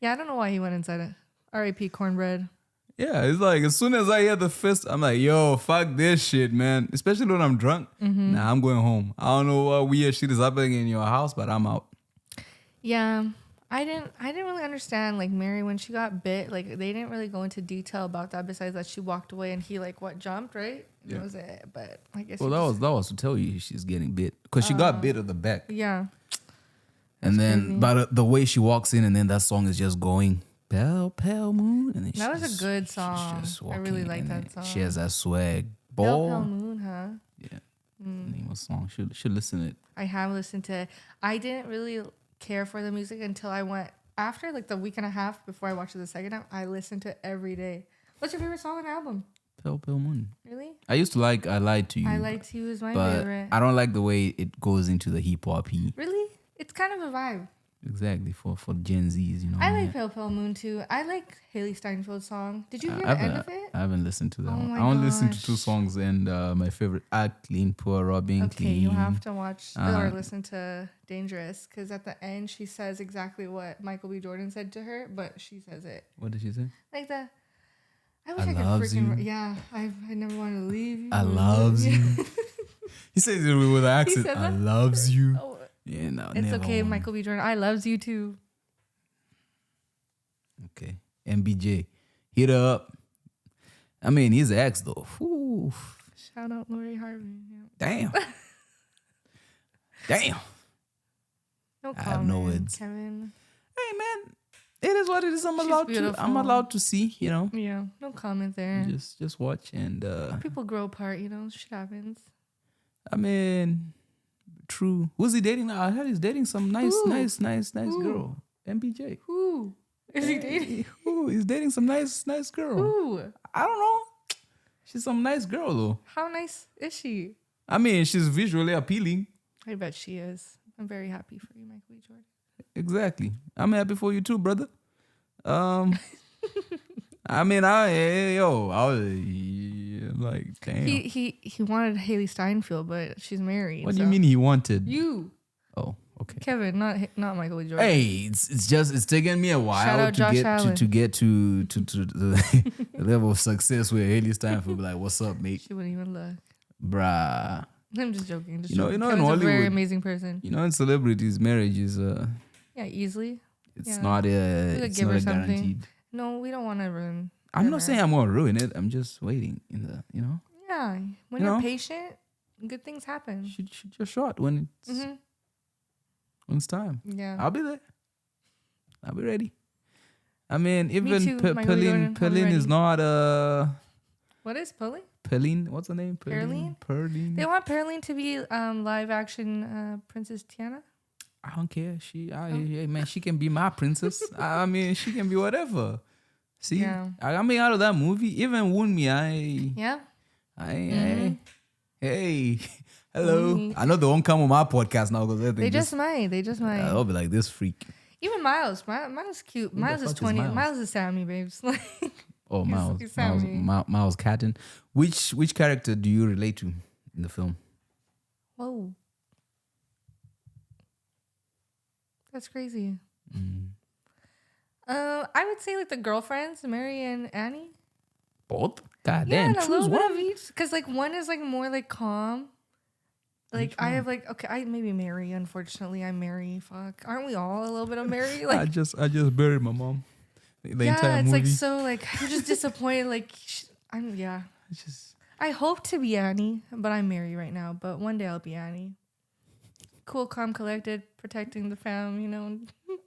Yeah, I don't know why he went inside it. R.I.P. Cornbread. Yeah, it's like as soon as I hear the fist, I'm like, yo, fuck this shit, man. Especially when I'm drunk. Mm-hmm. Nah, I'm going home. I don't know what weird shit is happening in your house, but I'm out. Yeah, I didn't really understand like Mary when she got bit. Like they didn't really go into detail about that. Besides that, she walked away and he like jumped right. Yeah. That was it. But I guess. Well, that was to tell you she's getting bit because she got bit at the back. Yeah. And then, but the way she walks in, and then that song is just going. Pale moon, and then that was a good song. I really like that song. She has that swag. Pale moon, huh? Yeah. Name of a song. Should listen to it. I have listened to it. I didn't really care for the music until I went after like the week and a half before I watched it the second time. I listened to it every day. What's your favorite song on the album? Pale Moon. Really? I used to like I Lied to You. I Lied to You is my but favorite. I don't like the way it goes into the hip hop. Really? It's kind of a vibe. Exactly for Gen Zs, you know. I like Pale Moon too. I like Haley Steinfeld's song. Did you hear the end of it? I haven't listened to that one. My I only listened to 2 songs, and my favorite, Clean, Poor Robbing, okay, Clean. you have to watch or listen to Dangerous, because at the end she says exactly what Michael B. Jordan said to her, but she says it. What did she say? Like the I wish I could freaking yeah. I never wanted to leave you. I loves you. He says it with an accent. I loves you. Oh, yeah, no, it's okay, Michael B. Jordan. I loves you too. Okay, MBJ, hit her up. I mean, he's an ex though. Whew. Shout out Lori Harvey. Yeah. Damn. No comment, I have no words. Kevin. Hey man, it is what it is. I'm allowed to see. You know. Yeah. No comment there. Just watch and. People grow apart. You know, shit happens. I mean, true. Who's he dating now? I heard he's dating some nice girl. MBJ. Who is he dating? Who? He's dating some nice girl. Who? I don't know. She's some nice girl though. How nice is she? I mean, she's visually appealing. I bet she is. I'm very happy for you, Michael B. Jordan. Exactly. I'm happy for you too, brother. I mean, I was like, damn. He wanted Haley Steinfeld, but she's married. What do you mean he wanted? You. Oh, okay. Kevin, not Michael B. Jordan. Hey, it's taken me a while to get to the level of success where Haley Steinfeld be like, "What's up, mate?" She wouldn't even look. Bruh. I'm just joking. You know, Kevin's in Hollywood, a very amazing person. You know, in celebrities, marriage is yeah, easily. It's not guaranteed. No, we don't want to ruin. I'm not saying I'm gonna ruin it. I'm just waiting Yeah, when you're patient, good things happen. Shoot your shot when it's time. Yeah, I'll be there. I'll be ready. I mean, even too, Pauline is not What is Pauline? Pearline. What's her name? Pearline? Pearline. They want Pearline to be live action Princess Tiana. I don't care. Hey man, she can be my princess. I mean, she can be whatever. See, Yeah. I mean, out of that movie, even Wound Me, Yeah. Hey, hello. Me. I know they won't come on my podcast now because They just might. I'll be like this freak. Even Miles. Miles is cute. Who the Miles is fuck is 20. Miles? Miles is Sammy, babes. Like, Oh, Miles, he's Sammy. Miles Catton. Which character do you relate to in the film? Whoa. That's crazy. I would say like the girlfriends, Mary and Annie. Both? God Yeah, damn, and a choose little bit of one. each. Because like one is like more like calm. Like I have like I maybe Mary. Unfortunately, I'm Mary. Fuck, aren't we all a little bit of Mary? Like I just buried my mom. The entire it's movie. like so like I'm just disappointed. Like I hope to be Annie, but I'm Mary right now. But one day I'll be Annie. Cool, calm, collected, protecting the fam. You know.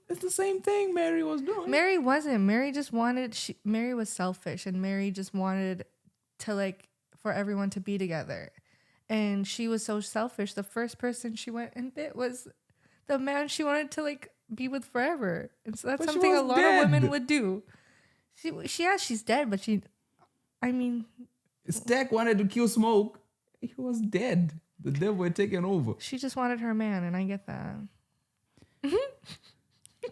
It's the same thing Mary was doing. Mary wasn't. Mary just wanted. Mary was selfish, and Mary just wanted to like for everyone to be together. And she was so selfish. The first person she went and bit was the man she wanted to like be with forever. And so that's something a lot of women would do. She's dead, but Stack wanted to kill Smoke. He was dead. The devil had taken over. she just wanted her man, and I get that.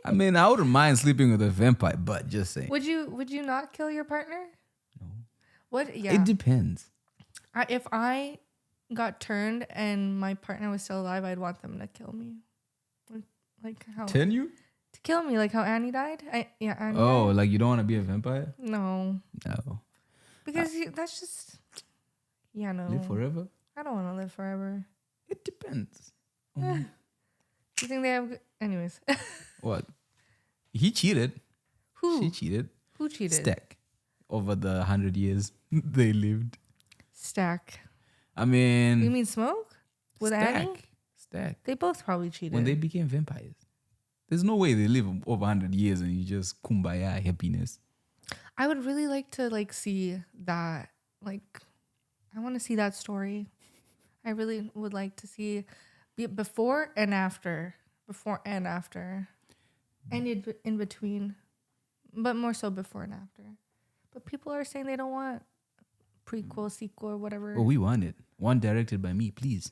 I mean, I wouldn't mind sleeping with a vampire, but just saying. Would you not kill your partner? No. What? Yeah. It depends. If I got turned and my partner was still alive, I'd want them to kill me. Like how? Turn you? To kill me, like how Annie died? Annie Oh, died? like you don't want to be a vampire? No. No. Because that's just... Yeah, no. Live forever? I don't want to live forever. It depends. Do you think they have... Anyways. What? He cheated. Who? She cheated. Who cheated? Stack. Over the 100 years they lived. Stack. I mean... You mean Smoke? With Annie? Stack. They both probably cheated. When they became vampires. There's no way they live over 100 years and you just kumbaya happiness. I would really like to like see that. Like, I want to see that story. I really would like to see before and after. Before and after. And in between. But more so before and after. But people are saying they don't want prequel, sequel, or whatever. Oh, we want it. One directed by me, please.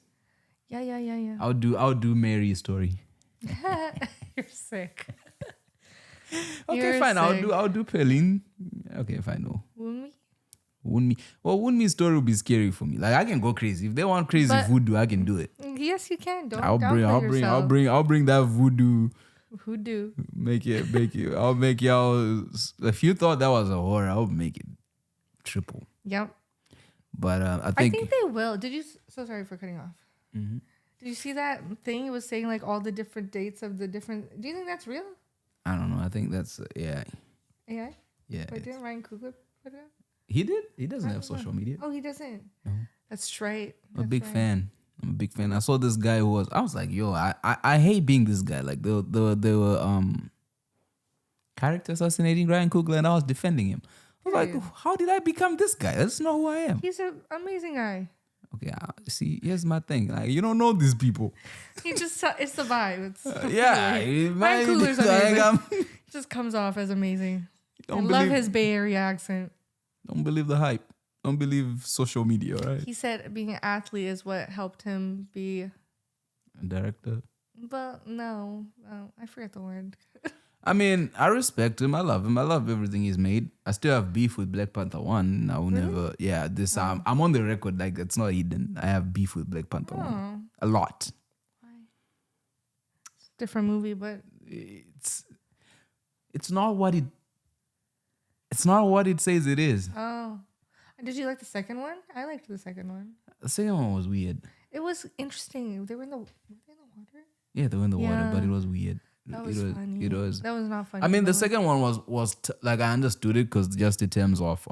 Yeah. I'll do Mary's story. You're sick. Okay, You're fine. sick. I'll do Pearline. Okay, fine. No. Wound me? Well, Woundme's story would be scary for me. Like I can go crazy. If they want crazy voodoo, I can do it. Yes, you can. I'll bring that voodoo. Hoodoo. Make it. I'll make y'all. If you thought that was a horror, I'll make it triple. Yep. But I I think think they will. Did you? So sorry for cutting off. Mm-hmm. Did you see that thing? It was saying like all the different dates of the different. Do you think that's real? I don't know. I think that's AI. AI? Yeah. But didn't Ryan Coogler put it up? He did. He doesn't I have don't know. social media. Oh, he doesn't. No. That's right. I'm a big fan. I saw this guy who was. I was like, yo, I hate being this guy. Like they were character assassinating Ryan Coogler, and I was defending him. I was like, how did I become this guy? That's not who I am. He's an amazing guy. Okay, see, here's my thing. Like, you don't know these people. He just it's the vibe. It's Ryan Coogler's amazing. Just comes off as amazing. I love his Bay Area accent. Don't believe the hype. Don't believe social media, right? He said being an athlete is what helped him be a director. But no, I forget the word. I mean, I respect him. I love him. I love everything he's made. I still have beef with Black Panther 1. I will never... Yeah, this... I'm on the record. Like, it's not hidden. I have beef with Black Panther 1. A lot. Why? It's a different movie, but... It's not what it... It's not what it says it is. Oh. Did you like the second one? I liked the second one. The second one was weird. It was interesting. They were in the water? Yeah, they were in the water, but it was weird. That was funny. That was not funny. I mean, the second one was like I understood it because just in terms of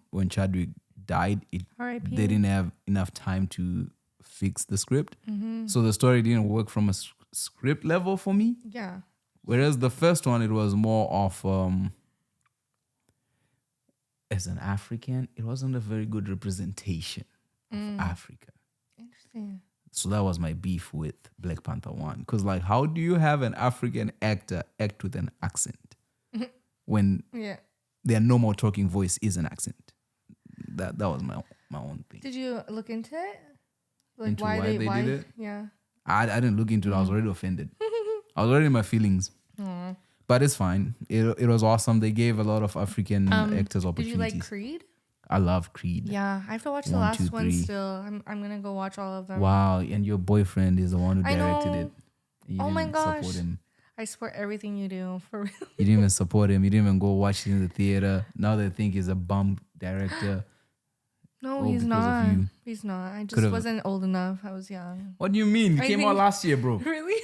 when Chadwick died, they didn't have enough time to fix the script, so the story didn't work from a script level for me. Yeah. Whereas the first one, it was more of as an African, it wasn't a very good representation of Africa. Interesting. So that was my beef with Black Panther 1. Because, like, how do you have an African actor act with an accent when their normal talking voice is an accent? That was my own thing. Did you look into it? Like Into why they did it? Yeah. I didn't look into it. I was already offended. I was already in my feelings. But it's fine. It was awesome. They gave a lot of African actors opportunities. Did you like Creed? I love Creed. Yeah, I have to watch the last one still. I'm gonna go watch all of them. Wow, and your boyfriend is the one who directed it. Oh my gosh. Support him. I support everything you do, for real. You didn't even support him. You didn't even go watch it in the theater. Now they think he's a bum director. No, he's not. He's not. I just wasn't old enough. I was young. What do you mean? It came out last year, bro. Really?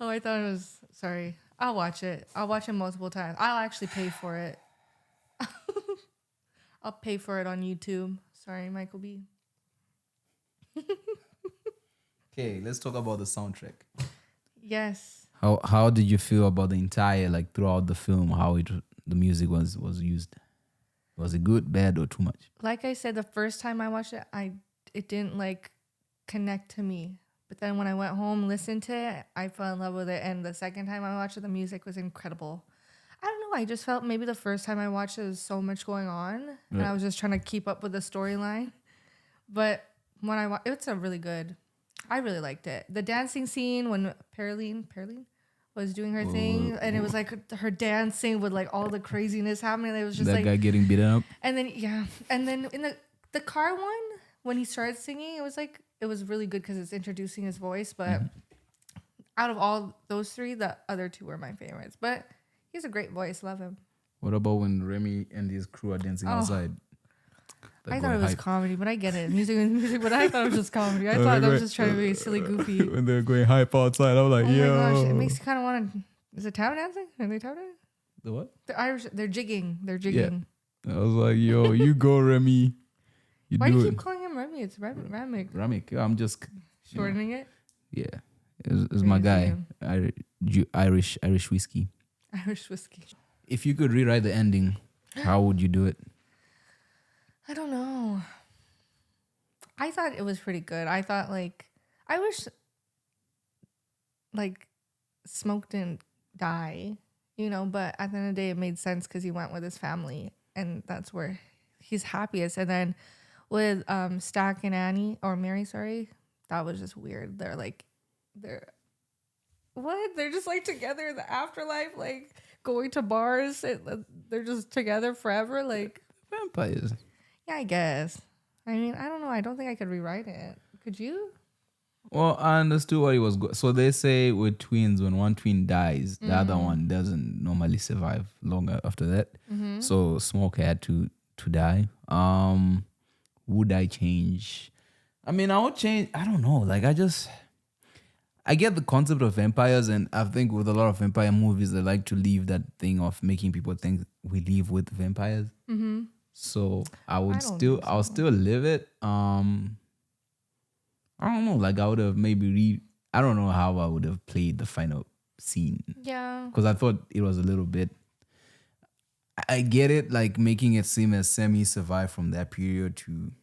Oh, I thought it was... Sorry. I'll watch it. I'll watch it multiple times. I'll actually pay for it. I'll pay for it on YouTube. Sorry, Michael B. Okay, let's talk about the soundtrack. Yes. How did you feel about the entire, like, throughout the film, how the music was used? Was it good, bad, or too much? Like I said, the first time I watched it, it didn't, like, connect to me. But then when I went home, listened to it, I fell in love with it. And the second time I watched it, the music was incredible. I don't know. I just felt maybe the first time I watched it, there was so much going on. Right. And I was just trying to keep up with the storyline. But when I watched, it's a really good. I really liked it. The dancing scene when Pearline was doing her thing. And it was like her dancing with like all the craziness happening. It was just that guy getting beaten up. And then, yeah. And then in the car one, when he started singing, it was like, it was really good because it's introducing his voice. But out of all those three, the other two were my favorites. But he has a great voice. Love him. What about when Remy and his crew are dancing outside? I thought it was comedy, but I get it. Music, but I thought it was just comedy. I thought that was just trying to be silly, goofy. When they're going hype outside, I was like, yo. Oh my gosh, it makes you kind of want to... Is it tap dancing? Are they tap dancing? The what? The Irish, they're jigging. They're jigging. Yeah. I was like, yo, you go, Remy. Why do you keep calling him Remy? It's Ramek. Ramek. I'm just... Shortening it? Yeah. It's my guy. Irish whiskey. Irish whiskey. If you could rewrite the ending, how would you do it? I don't know. I thought it was pretty good. I thought, like, I wish, like, Smoke didn't die, you know, but at the end of the day, it made sense because he went with his family, and that's where he's happiest. And then with Stack and Annie, or Mary, sorry, that was just weird. They're just, like, together in the afterlife, like, going to bars. They're just together forever, like. Vampires. Yeah, I guess. I mean, I don't know. I don't think I could rewrite it. Could you? Well, I understood what he was going. So they say with twins, when one twin dies, the other one doesn't normally survive longer after that. So Smoke had to die. Would I change? I mean, I would change. I don't know. Like, I get the concept of vampires, and I think with a lot of vampire movies, they like to leave that thing of making people think we live with vampires. So I'll still live it. I don't know. Like, I would have maybe I don't know how I would have played the final scene. Yeah. Because I thought it was a little bit. I get it, like making it seem as Sammy survived from that period to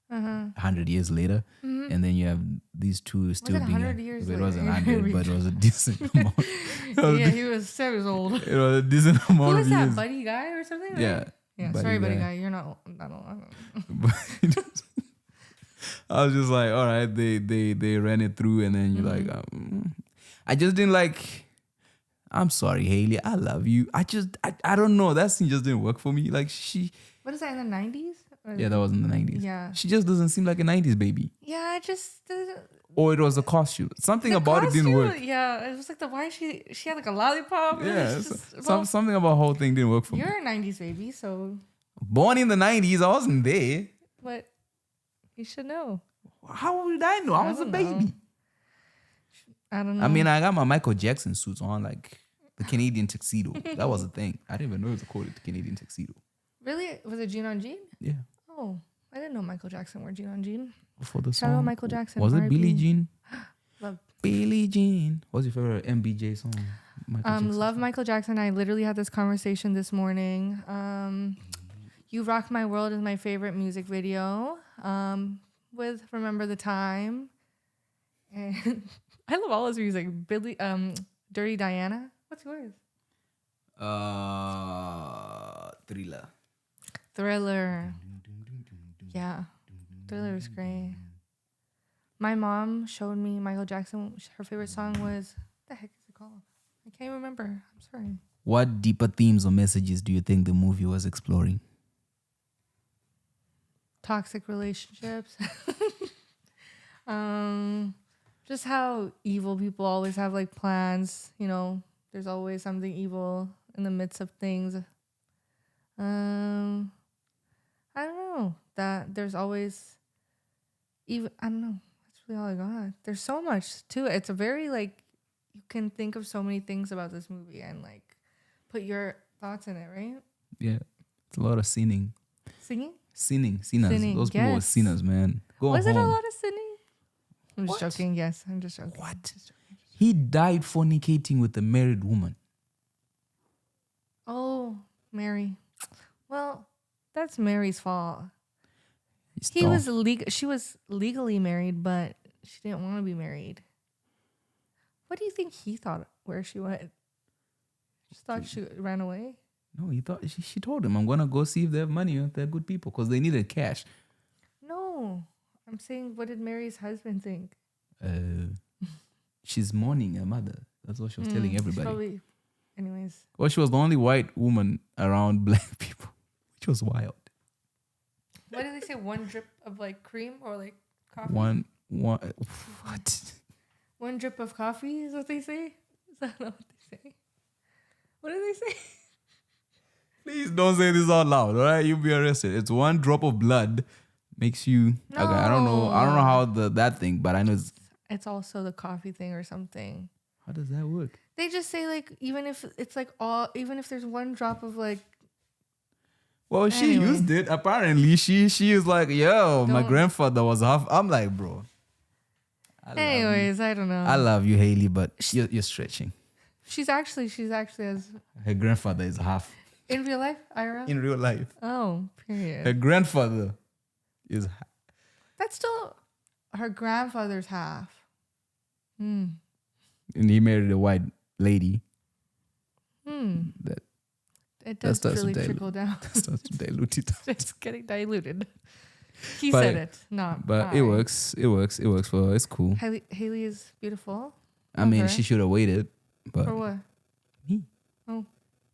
100 years later, and then you have these two still being. 100 years later? It wasn't 100, but it was a decent amount. He was 7 years old. It was a decent amount. Who of was that, years. Buddy Guy or something? Right? Yeah. Yeah, sorry, Buddy Guy. You're not. I don't. I was just like, all right, they ran it through, and then you're like, I just didn't like. I'm sorry, Haley. I love you. I don't know. That scene just didn't work for me. Like What is that, in the 90s? Yeah, that was in the 90s. Yeah. She just doesn't seem like a 90s baby. Yeah, it just. Or it was a costume. Something about it didn't work. Yeah, it was like why she had like a lollipop. Yeah, something about the whole thing didn't work for me. You're a 90s baby, so. Born in the 90s, I wasn't there. But you should know. How would I know? I was a baby. I don't know. I mean, I got my Michael Jackson suits on, like the Canadian tuxedo. That was a thing. I didn't even know it was called the Canadian tuxedo. Really? Was it Jean on Jean? Yeah. Oh, I didn't know Michael Jackson wore Jean on Jean. For the song. Shout out Michael Jackson. Was it Billie Jean? Love Billie Jean. What's your favorite MBJ song? Love Michael Jackson. I literally had this conversation this morning. You Rock My World is my favorite music video. With Remember the Time. And I love all his music. Dirty Diana. What's yours? Thriller. Yeah. Thriller is great. My mom showed me Michael Jackson. Her favorite song was, what the heck is it called? I can't remember. I'm sorry. What deeper themes or messages do you think the movie was exploring? Toxic relationships. Just how evil people always have like plans. You know, there's always something evil in the midst of things. I don't know. That there's always even, I don't know. That's really all I got. There's so much to it. It's a very like, you can think of so many things about this movie and like put your thoughts in it, right? Yeah. It's a lot of sinning. Singing? Sinning. Those people were sinners, man. Was it a lot of sinning? I'm just joking. Yes, I'm just joking. What? He died fornicating with a married woman. Oh, Mary. Well, that's Mary's fault. She was legally married, but she didn't want to be married. What do you think he thought where she went? Just thought she ran away? No, he thought she told him, I'm gonna go see if they have money or if they're good people because they needed cash. No. I'm saying, what did Mary's husband think? She's mourning her mother. That's what she was telling everybody. Probably. Anyways. Well, she was the only white woman around black people, which was wild. What did they say? One drip of like cream or like coffee? What? One drip of coffee is what they say? Is that not what they say? What do they say? Please don't say this out loud, all right? You'll be arrested. It's one drop of blood makes you. No. Okay, I don't know how that thing, but I know it's also the coffee thing or something. How does that work? They just say like even if if there's one drop of like. Well, she used it. Apparently, she is like, yo, my grandfather was half. I'm like, bro. I don't know. I love you, Haley, but you're stretching. She's actually as her grandfather is half. In real life, IRL? In real life. Oh, period. Her grandfather is half. That's still her grandfather's half. And he married a white lady. It does really trickle down. That starts to dilute it. It's getting diluted. He said it, not. But it works. It works for her. It's cool. Haley is beautiful. I mean, she should have waited. But for what? Me. Oh.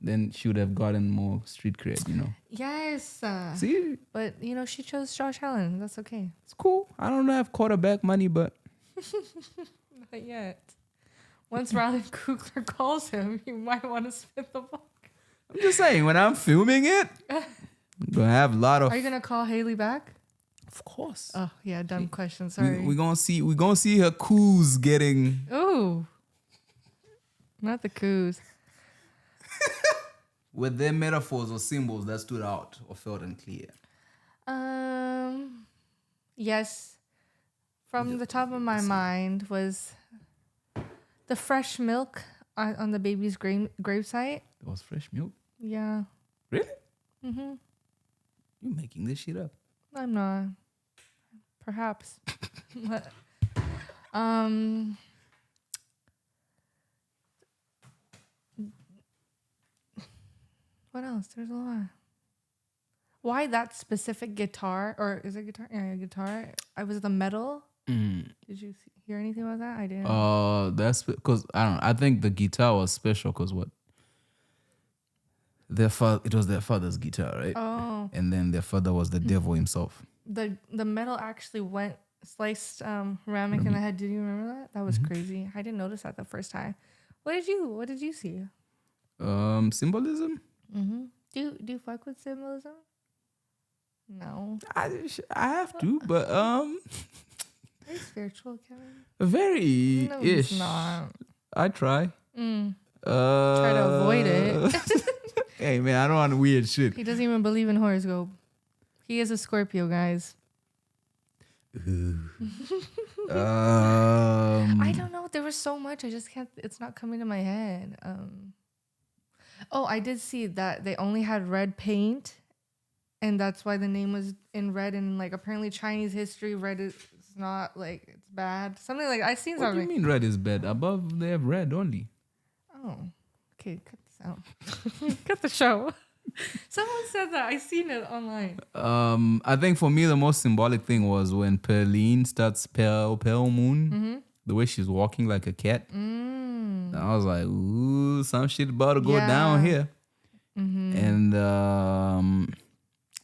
Then she would have gotten more street cred, you know. Yes. See? But, she chose Josh Allen. That's okay. It's cool. I don't have quarterback money, but. Not yet. Once Riley Kugler calls him, you might want to spin the ball. I'm just saying, when I'm filming it, I'm going to have a lot of. Are you going to call Haley back? Of course. Oh, yeah. Dumb question. Sorry. We're going to see her coups getting. Ooh. Not the coups. Were there metaphors or symbols that stood out or felt unclear? Yes. From the top of my mind was the fresh milk on the baby's gravesite. There was fresh milk? Yeah. Really? Mm-hmm. You're making this shit up. I'm not. Perhaps. But, what else? There's a lot. Why that specific guitar? Or is it guitar? Yeah, guitar. I was the metal. Did you hear anything about that? I didn't. That's because I don't know. I think the guitar was special because what? It was their father's guitar, right? Oh. And then their father was the devil himself. The metal actually sliced Ramek in the head. Did you remember that? That was crazy. I didn't notice that the first time. What did you see? Symbolism. Mm-hmm. Do you fuck with symbolism? No. I have to, but Very spiritual, Kevin. Very no, ish. It's not. I try. Try to avoid it. Hey man, I don't want weird shit. He doesn't even believe in horoscope. He is a Scorpio, guys. I don't know. There was so much. I just can't. It's not coming to my head. Oh, I did see that they only had red paint, and that's why the name was in red. And like apparently Chinese history, red is not like it's bad. Something like I seen What do something. you mean red is bad? Above they have red only. Oh, okay. Cut this out. Cut the show. Someone said that. I seen it online. I think for me the most symbolic thing was when Perline starts Pale Moon. The way she's walking like a cat. I was like, ooh, some shit about to go down here. And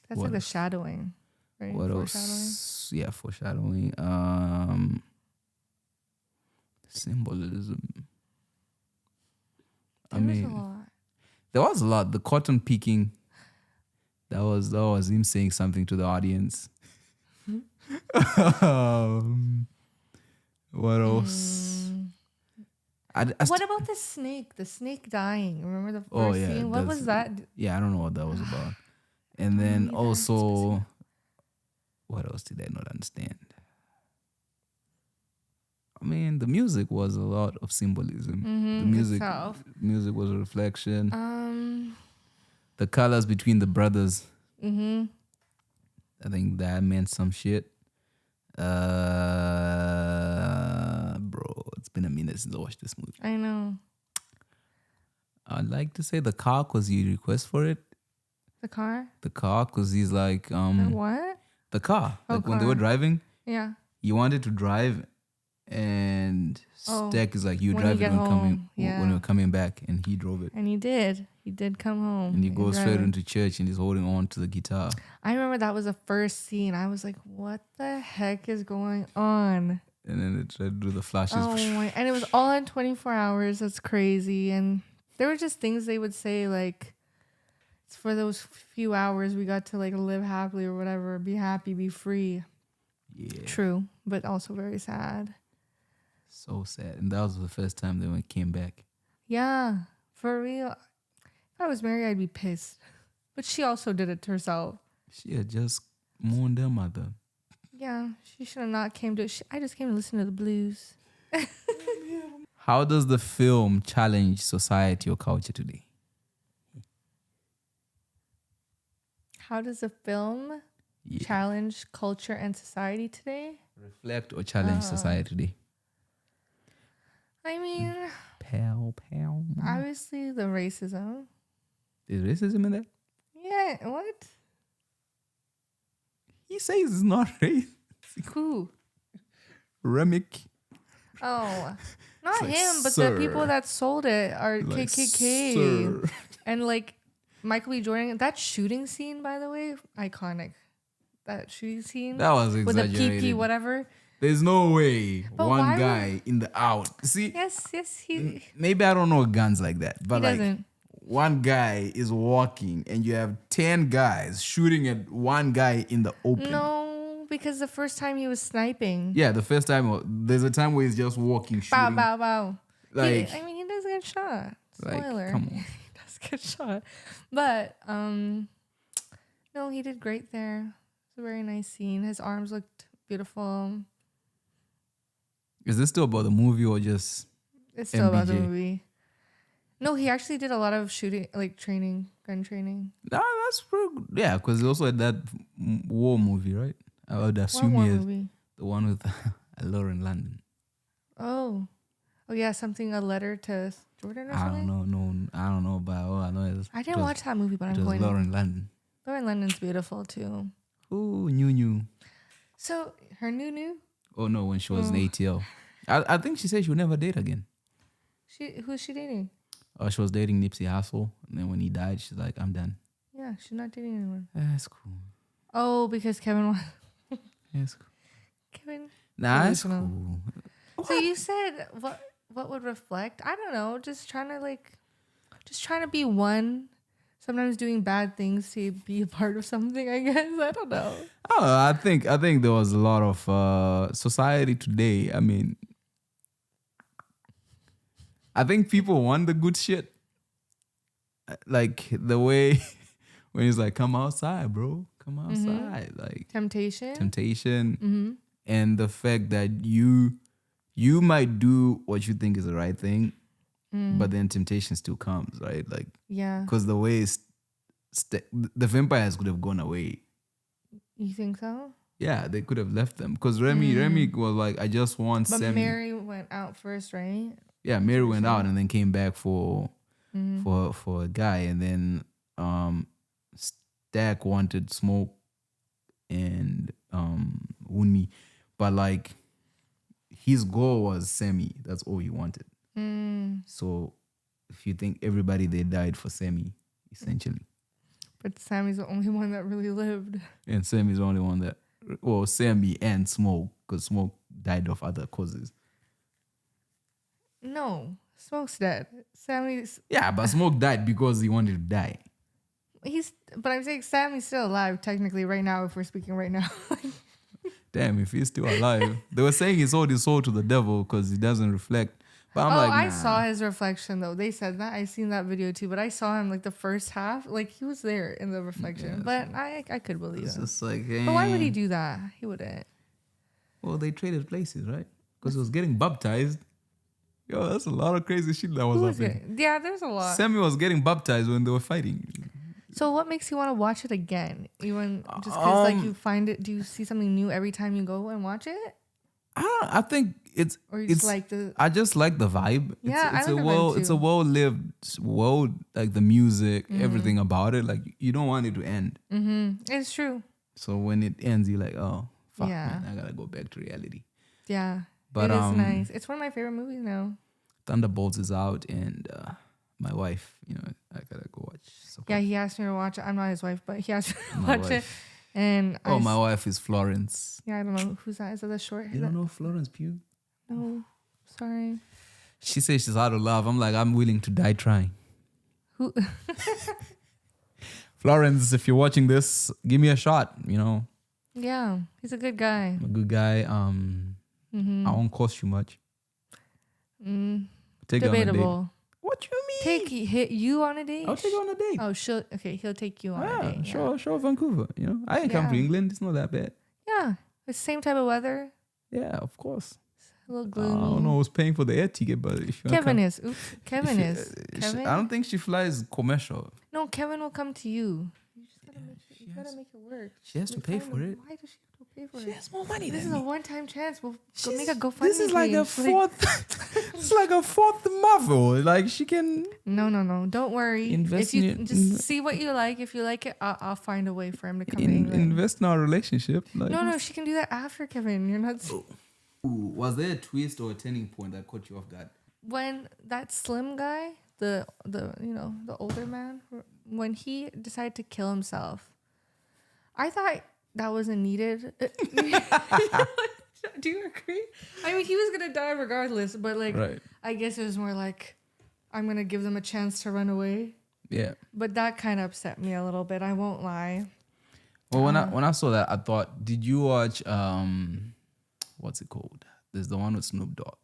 that's like the shadowing, right? What else? Yeah, foreshadowing. Symbolism. There was a lot. There was a lot. The cotton picking. That was him saying something to the audience. What else? What about the snake? The snake dying. Remember the first scene? What was that? Yeah, I don't know what that was about. And then also, what else did I not understand? I mean, the music was a lot of symbolism. The music was a reflection. The colors between the brothers. I think that meant some shit. Bro, it's been a minute since I watched this movie. I know. I'd like to say the car because you request for it. The car? The car because he's like The what? The car. Oh, like when they were driving. Yeah. He wanted to drive and Stack is like, you when drive it when you're coming back, and he drove it. And he did. He did come home. And he goes straight into church and he's holding on to the guitar. I remember that was the first scene. I was like, what the heck is going on? And then it tried to do the flashes. Oh my! And it was all in 24 hours. That's crazy. And there were just things they would say like, it's for those few hours we got to like live happily or whatever, be happy, be free. Yeah. True, but also very sad. So sad. And that was the first time they came back. Yeah, for real. If I was married, I'd be pissed. But she also did it to herself. She had just mourned their mother. Yeah, she should have not came to. I just came to listen to the blues. How does the film challenge society or culture today? How does the film challenge culture and society today? Reflect or challenge society today? I mean, obviously the racism. Is racism in that? Yeah, what? He says it's not racist. Who? Remick. Oh, not like, him, but sir. the people that sold it are like, KKK. Sir. And like Michael B. Jordan, that shooting scene, by the way, iconic. That shooting scene. That was exaggerated. With the PP, whatever. There's no way but one guy in the out. See? Yes, he. Maybe I don't know guns like that, but He like doesn't. one guy is walking and you have 10 guys shooting at one guy in the open. No, because the first time he was sniping. Yeah, the first time, there's a time where he's just walking, shooting. Bow, bow, bow. Like, he does get shot. Spoiler. Like, come on. He does get shot. But, no, he did great there. It's a very nice scene. His arms looked beautiful. Is this still about the movie or just It's still about the MBJ? movie. No, he actually did a lot of shooting, like training, gun training. Nah, that's pretty good. Yeah, because he also had that war movie, right? I would assume What he is movie? the one with Lauren London. Oh yeah, something, a letter to Jordan or I something. I don't know, but all I know is I didn't watch that movie, but I'm going. Lauren London. Lauren London's beautiful too. Ooh, new. So her new. Oh no, when she was in ATL, I think she said she would never date again. Who's she dating? She was dating Nipsey Hussle, and then when he died, she's like, I'm done. Yeah, she's not dating anyone. That's cool. Oh, because Kevin was. That's cool. Kevin. Nah, that's cool. So you said what would reflect? I don't know. Just trying to be one. Sometimes doing bad things to be a part of something, I guess. I don't know. Oh, I think there was a lot of society today. I mean, I think people want the good shit. Like the way when he's like, come outside, bro. Come outside. Like Temptation. Mm-hmm. and the fact that you might do what you think is the right thing, but then temptation still comes, right? Like, Yeah. because the way the vampires could have gone away. You think so? Yeah, they could have left them because Remy was like, I just want But Sammy. Mary went out first, right? Yeah, Mary went out and then came back for a guy, and then Stack wanted Smoke and Wunmi, but like his goal was Sammy. That's all he wanted. So if you think everybody they died for Sammy, essentially. But Sammy's the only one that really lived. And Sammy's the only one that, well, Sammy and Smoke, because Smoke died of other causes. No, Smoke's dead. Sammy's. Yeah, but Smoke died because he wanted to die. But I'm saying Sammy's still alive technically right now. If we're speaking right now. Damn, if he's still alive. They were saying he sold his soul to the devil because he doesn't reflect. But I'm like, nah. I saw his reflection though. They said that. I seen that video too. But I saw him like the first half. Like he was there in the reflection. But I could believe it. Just like, But why would he do that? He wouldn't. Well, they traded places, right? Because he was getting baptized. Yo, that's a lot of crazy shit that was happening. Yeah, there's a lot. Sammy was getting baptized when they were fighting. So what makes you want to watch it again? Even just because like you find it, do you see something new every time you go and watch it? I think it's. Or you just like the. I just like the vibe. Yeah, it's a well-lived world. Like the music, everything about it. Like you don't want it to end. It's true. So when it ends, you're like, oh fuck, Yeah. man, I gotta go back to reality. Yeah, but it is nice. It's one of my favorite movies now. Thunderbolts is out, and my wife, I gotta go watch. Yeah, he asked me to watch it. I'm not his wife, but he asked me to watch it. And my wife is Florence. Yeah, I don't know who's that. Is that the short? You don't know Florence Pugh? No, sorry. She says she's out of love. I'm like, I'm willing to die trying. Who? Florence, if you're watching this, give me a shot. Yeah, he's a good guy. A good guy. I won't cost you much. Take Debatable. On a date. What you mean? Hit you on a date? I'll take you on a date. Oh, he'll take you on a date. Sure, Vancouver. I ain't come to England. It's not that bad. Yeah, it's the same type of weather. Yeah, of course. A little gloomy. I don't know who's paying for the air ticket, but if Kevin is. Kevin? I don't think she flies commercial. No, Kevin will come to you. You just gotta make it work. She has to pay for it. Why does she have to pay for it? She has more money This than is me. a one-time chance. We'll go make a GoFundMe. This is like a fourth. It's like a fourth Marvel. Like she can. No. Don't worry. Invest if you in it. just see what you like. If you like it, I'll find a way for him to come to England. Invest in our relationship. Like, No. She can do that after Kevin. You're not. Ooh, was there a twist or a turning point that caught you off guard? When that slim guy, the older man, when he decided to kill himself, I thought that wasn't needed. Do you agree? I mean, he was gonna die regardless, but right. I guess it was more like, I'm gonna give them a chance to run away. Yeah. But that kind of upset me a little bit. I won't lie. Well, when I saw that, I thought, did you watch what's it called? There's the one with Snoop Dogg,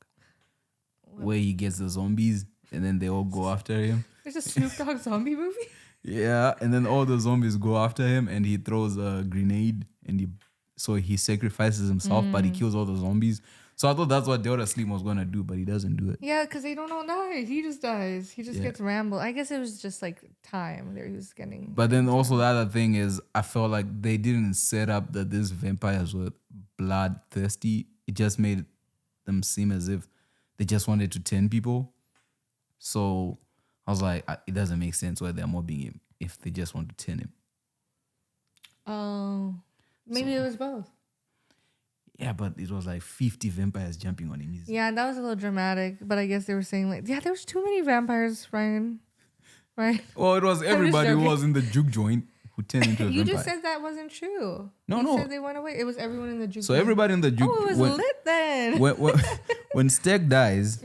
where he gets the zombies and then they all go after him. There's a Snoop Dogg zombie movie? Yeah, and then all the zombies go after him and he throws a grenade and he sacrifices himself, but he kills all the zombies. So I thought that's what Deoda Slim was going to do, but he doesn't do it. Yeah, because they don't all die. He just dies. He just gets rambled. I guess it was just like time there he was getting. But then also the other thing is I felt like they didn't set up that these vampires were bloodthirsty. It just made them seem as if they just wanted to turn people. So I was like, it doesn't make sense why they're mobbing him if they just want to turn him. Oh, maybe it was both. Yeah, but it was like 50 vampires jumping on him. Yeah, that was a little dramatic. But I guess they were saying like, there was too many vampires, Ryan. Right? Well, it was everybody who was in the juke joint who turned into a vampire. You just said that wasn't true. You said they went away. It was everyone in the juke. So everybody in the juke. Oh, it was lit then. When Stack dies,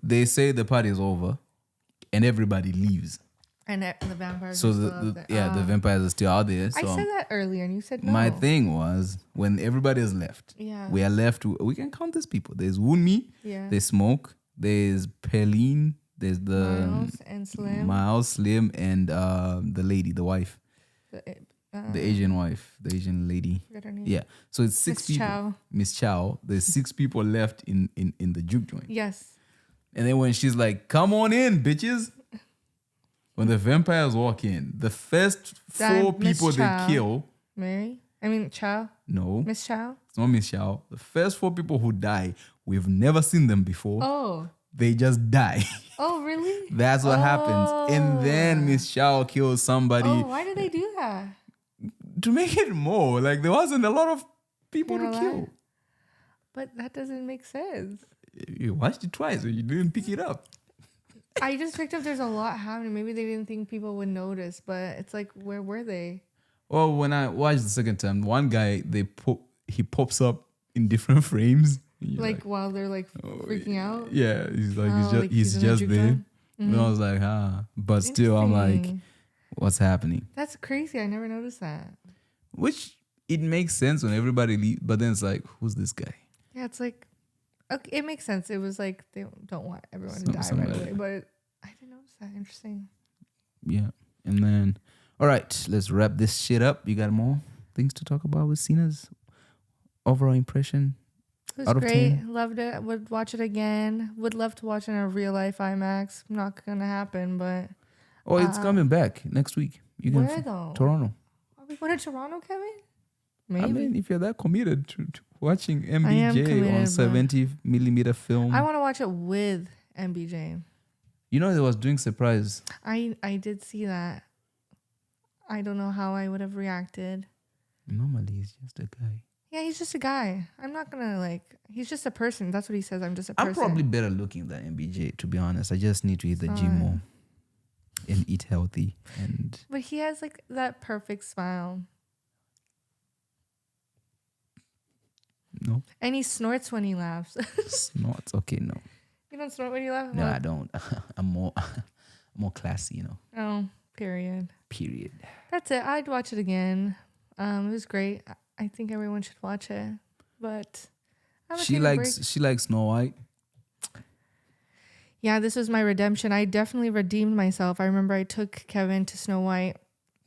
they say the party is over, and everybody leaves. And the vampires. So the vampires are still out there. So I said that earlier, and you said no. My thing was when everybody is left. Yeah. We are left. We can count these people. There's Wunmi. Yeah. There's Smoke. There's Perline. There's the Miles and Slim. Miles, Slim, and the lady, the wife. The Asian wife, the Asian lady. Forget her name. Yeah. So it's six Miss people. Chow. Miss Chow. There's 6 people left in the juke joint. Yes. And then when she's like, "Come on in, bitches." When the vampires walk in, the first 4 people they kill. Chow. No. Miss Chow. It's not Miss Chow. The first 4 people who die, we've never seen them before. Oh. They just die. Oh, really? That's what happens. And then Miss Chow kills somebody. Oh, why did they do that? To make it more. Like, there wasn't a lot of people to kill. But that doesn't make sense. You watched it twice and you didn't pick it up. I just picked up there's a lot happening. Maybe they didn't think people would notice, but it's like, where were they? Well, when I watched the second time, one guy, he pops up in different frames. Like while they're like freaking out? Yeah, he's like, he's just there. Mm-hmm. And I was like, But still, I'm like, what's happening? That's crazy. I never noticed that. Which, it makes sense when everybody leaves, but then it's like, who's this guy? Yeah, it's like, okay, it makes sense. It was like they don't want everyone to die right away, but I didn't notice that. Interesting. Yeah. And then, all right, let's wrap this shit up. You got more things to talk about with Cena's overall impression? It was great. Loved it. Would watch it again. Would love to watch it in a real life IMAX. Not gonna happen, but it's coming back next week. Where though? Toronto. Are we going to Toronto, Kevin? Maybe. I mean, if you're that committed to watching MBJ on 70mm film, I want to watch it with MBJ. You know, they was doing surprise. I did see that. I don't know how I would have reacted. Normally, he's just a guy. Yeah, he's just a guy. I'm not gonna he's just a person. That's what he says. I'm just a person. I'm probably better looking than MBJ, to be honest. I just need to hit the gym more and eat healthy. But he has like that perfect smile. No. And he snorts when he laughs. Snorts? Okay, no. You don't snort when you laugh? No, I don't. I'm more classy, you know. Oh, period. That's it. I'd watch it again. It was great. I think everyone should watch it. But she likes Snow White. Yeah, this was my redemption. I definitely redeemed myself. I remember I took Kevin to Snow White.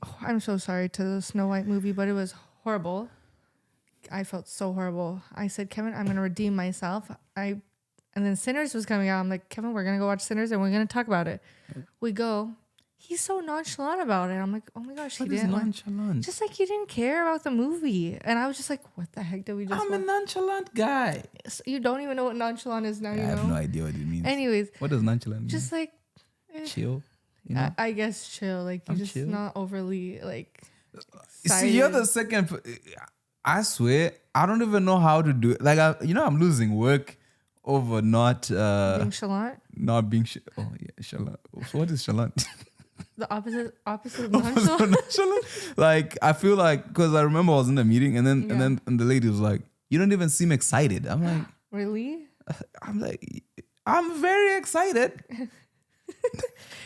Oh, I'm so sorry to the Snow White movie, but it was horrible. I felt so horrible. I said, Kevin, I'm going to redeem myself. And then Sinners was coming out. I'm like, Kevin, we're going to go watch Sinners and we're going to talk about it. We go. He's so nonchalant about it. I'm like, oh my gosh, he didn't. Nonchalant? Just like he didn't care about the movie. And I was just like, what the heck did we just I'm a nonchalant guy. So you don't even know what nonchalant is now, you know? I have no idea what it means. Anyways. What does nonchalant mean? Just like. Chill? You know? I guess chill. Like, you're just chill. Not overly, like, excited. See, you're the second. I swear, I don't even know how to do it. Like, I'm losing work over not... being chalant? Not being... Oh, yeah, chalant. So what is chalant? The opposite of nonchalant? Like, I feel like... Because I remember I was in a meeting and then the lady was like, you don't even seem excited. I'm like... Really? I'm like... I'm very excited.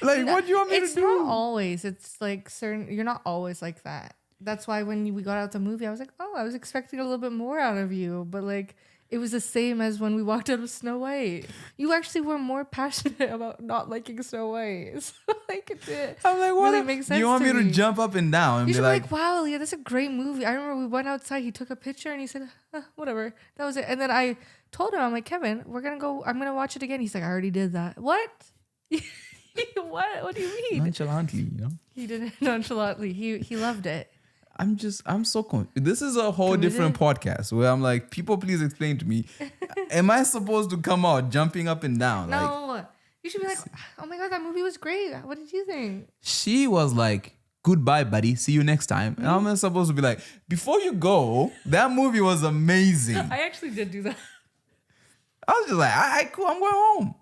Like, what do you want me to do? It's not always. It's like certain... You're not always like that. That's why when we got out the movie, I was like, oh, I was expecting a little bit more out of you. But like, it was the same as when we walked out of Snow White. You actually were more passionate about not liking Snow White. So like, it did. I'm like, what? Really makes sense. You want me to jump up and down and you be should like, wow, yeah, that's a great movie. I remember we went outside. He took a picture and he said, whatever. That was it. And then I told him, I'm like, Kevin, I'm going to watch it again. He's like, I already did that. What? What do you mean? Nonchalantly, you know? He did it nonchalantly. He loved it. I'm so confused. This is a whole different podcast where I'm like, people, please explain to me. Am I supposed to come out jumping up and down? No. Like, you should be like, oh my God, that movie was great. What did you think? She was like, goodbye, buddy. See you next time. Mm-hmm. And I'm supposed to be like, before you go, that movie was amazing. I actually did do that. I was just like, all right, cool. I'm going home.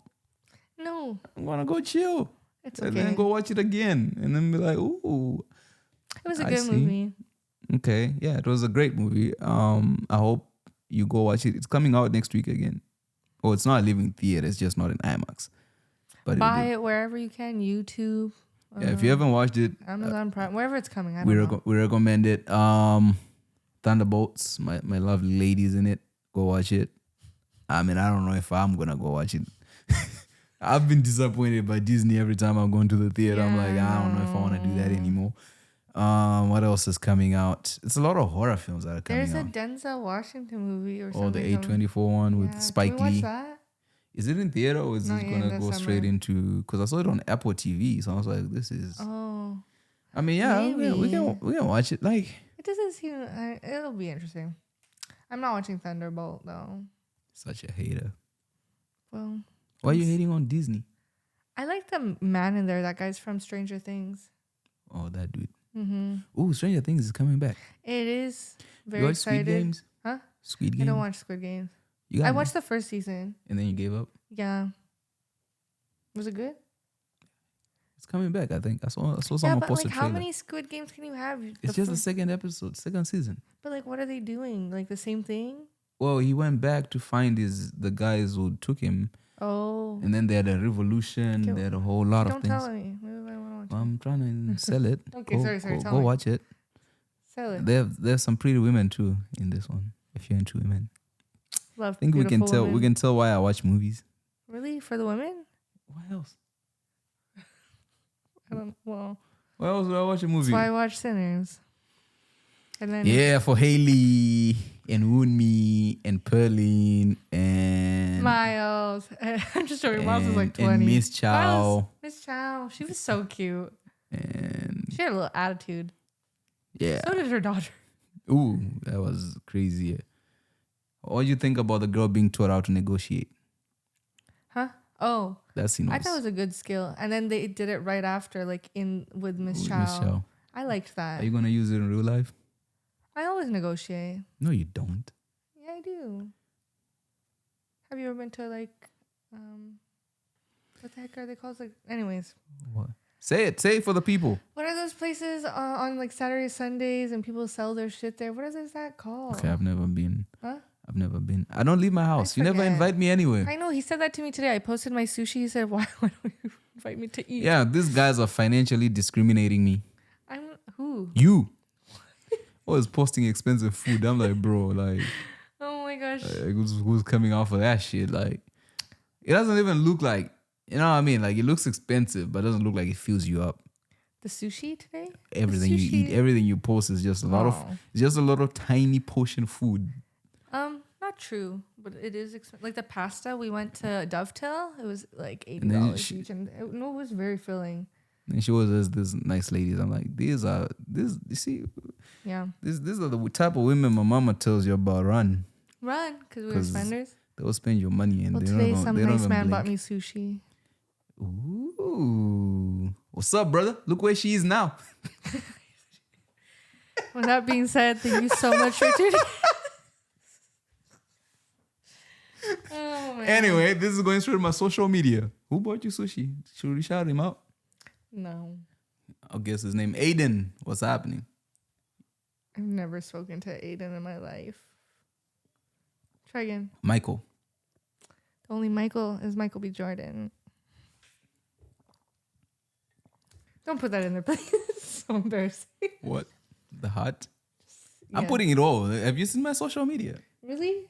No. I'm going to go chill. It's okay. And then go watch it again. And then be like, ooh. It was a good movie. Okay. Yeah, it was a great movie. I hope you go watch it. It's coming out next week again. Oh, it's not leaving theater. It's just not in IMAX. But buy it wherever you can. YouTube. Yeah, if you haven't watched it. Amazon Prime. Wherever it's coming. I don't know. We recommend it. Thunderbolts. My lovely ladies in it. Go watch it. I mean, I don't know if I'm going to go watch it. I've been disappointed by Disney every time I'm going to the theater. I'm like, I don't know if I want to do that anymore. What else is coming out? It's a lot of horror films that are coming There's a out. Denzel Washington movie or Oh, something. the A24 one with Yeah, Spike can we watch Lee. that? Is it in theater or is Not it yet, gonna in the go straight summer. into? Because I saw it on Apple TV, so I was like, "This is." Oh, I mean, yeah, maybe. we can watch it. Like, It doesn't seem. It'll be interesting. I'm not watching Thunderbolt though. such a hater. Well, Why are you hating on Disney? I like the man in there. That guy's from Stranger Things. Oh, that dude. Mm-hmm. Oh, Stranger Things is coming back. It is very You watch excited. Squid Games? Huh? Squid I Games? don't watch Squid Games. You got I me. watched the first season. And then you gave up? Yeah. Was it good? It's coming back, I think. I saw Yeah, someone but post a like, trailer. how many Squid Games can you have? It's just the second episode, second season. But like, what are they doing? Like the same thing? Well, he went back to find the guys who took him, Oh. and then they had a revolution. They had a whole lot of Don't things. tell me. Maybe I want to watch Well, I'm trying to sell it. Okay, sorry, Go, tell go me. watch it. Sell it. There's some pretty women too in this one. If you're into women, Love. I think we can beautiful tell. women. We can tell why I watch movies. Really? For the women? Why else? I don't. Well, Why else would I watch a movie? that's why I watch Sinners. And then Yeah, for Haley and Woonmi and Perlene and Miles. I'm just joking. Miles is like 20. and Miss Chow Miss Chow. She was so cute. and She had a little attitude. yeah. So did her daughter. Ooh, that was crazy. What do you think about the girl being taught how to negotiate? Huh? Oh. That scene was. I thought it was a good skill. And then they did it right after, like with Miss with Chow. Miss Chow. I liked that. Are you gonna use it in real life? I always negotiate. No, you don't. Yeah, I do. Have you ever been to like, what the heck are they called? Like, anyways. What? Say it for the people. What are those places on like Saturdays, Sundays, and people sell their shit there? What is that called? Okay, I've never been. Huh? I've never been. I don't leave my house. You never forget. invite me anywhere. I know he said that to me today. I posted my sushi. He said, "Why don't you invite me to eat?" Yeah, these guys are financially discriminating me. I'm who? You. Always posting expensive food. I'm like, bro, like, Oh my gosh. who's coming off of that shit? Like, it doesn't even look like, you know what I mean? Like, it looks expensive, but it doesn't look like it fills you up. The sushi today? Everything The you eat, sushi- everything you post is just a lot of, it's just a lot of tiny portion food. Not true, but it is expensive. Like the pasta, we went to Dovetail. It was like And then $80 each, and it was very filling. And she was just this nice ladies. I'm like, you see, Yeah. these are the type of women my mama tells you about. Run. Run, because we were 'Cause spenders. They'll spend your money and Well, they today don't some they don't nice even man blink. bought me sushi. Ooh. What's up, brother? Look where she is now. With that being said, thank you so much for tuning. Oh man. Anyway, this is going straight to my social media. Who bought you sushi? Should we shout him out? No, I'll guess his name. Aiden. What's happening? I've never spoken to Aiden in my life. Try again. Michael. The only Michael is Michael B. Jordan. Don't put that in there, please. It's so embarrassing. What? The heart? I'm Yeah. putting it all. Have you seen my social media? Really?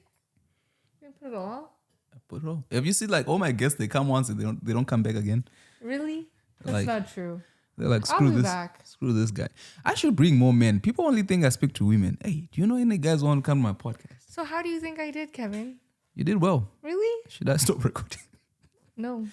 You put it all? I put it all. Have you seen like all my guests? They come once and they don't come back again. Really? That's Like- not true. They're like, I'll screw be this, back. screw this guy. I should bring more men. People only think I speak to women. Hey, do you know any guys who want to come to my podcast? So how do you think I did, Kevin? You did well. Really? Should I stop recording? No.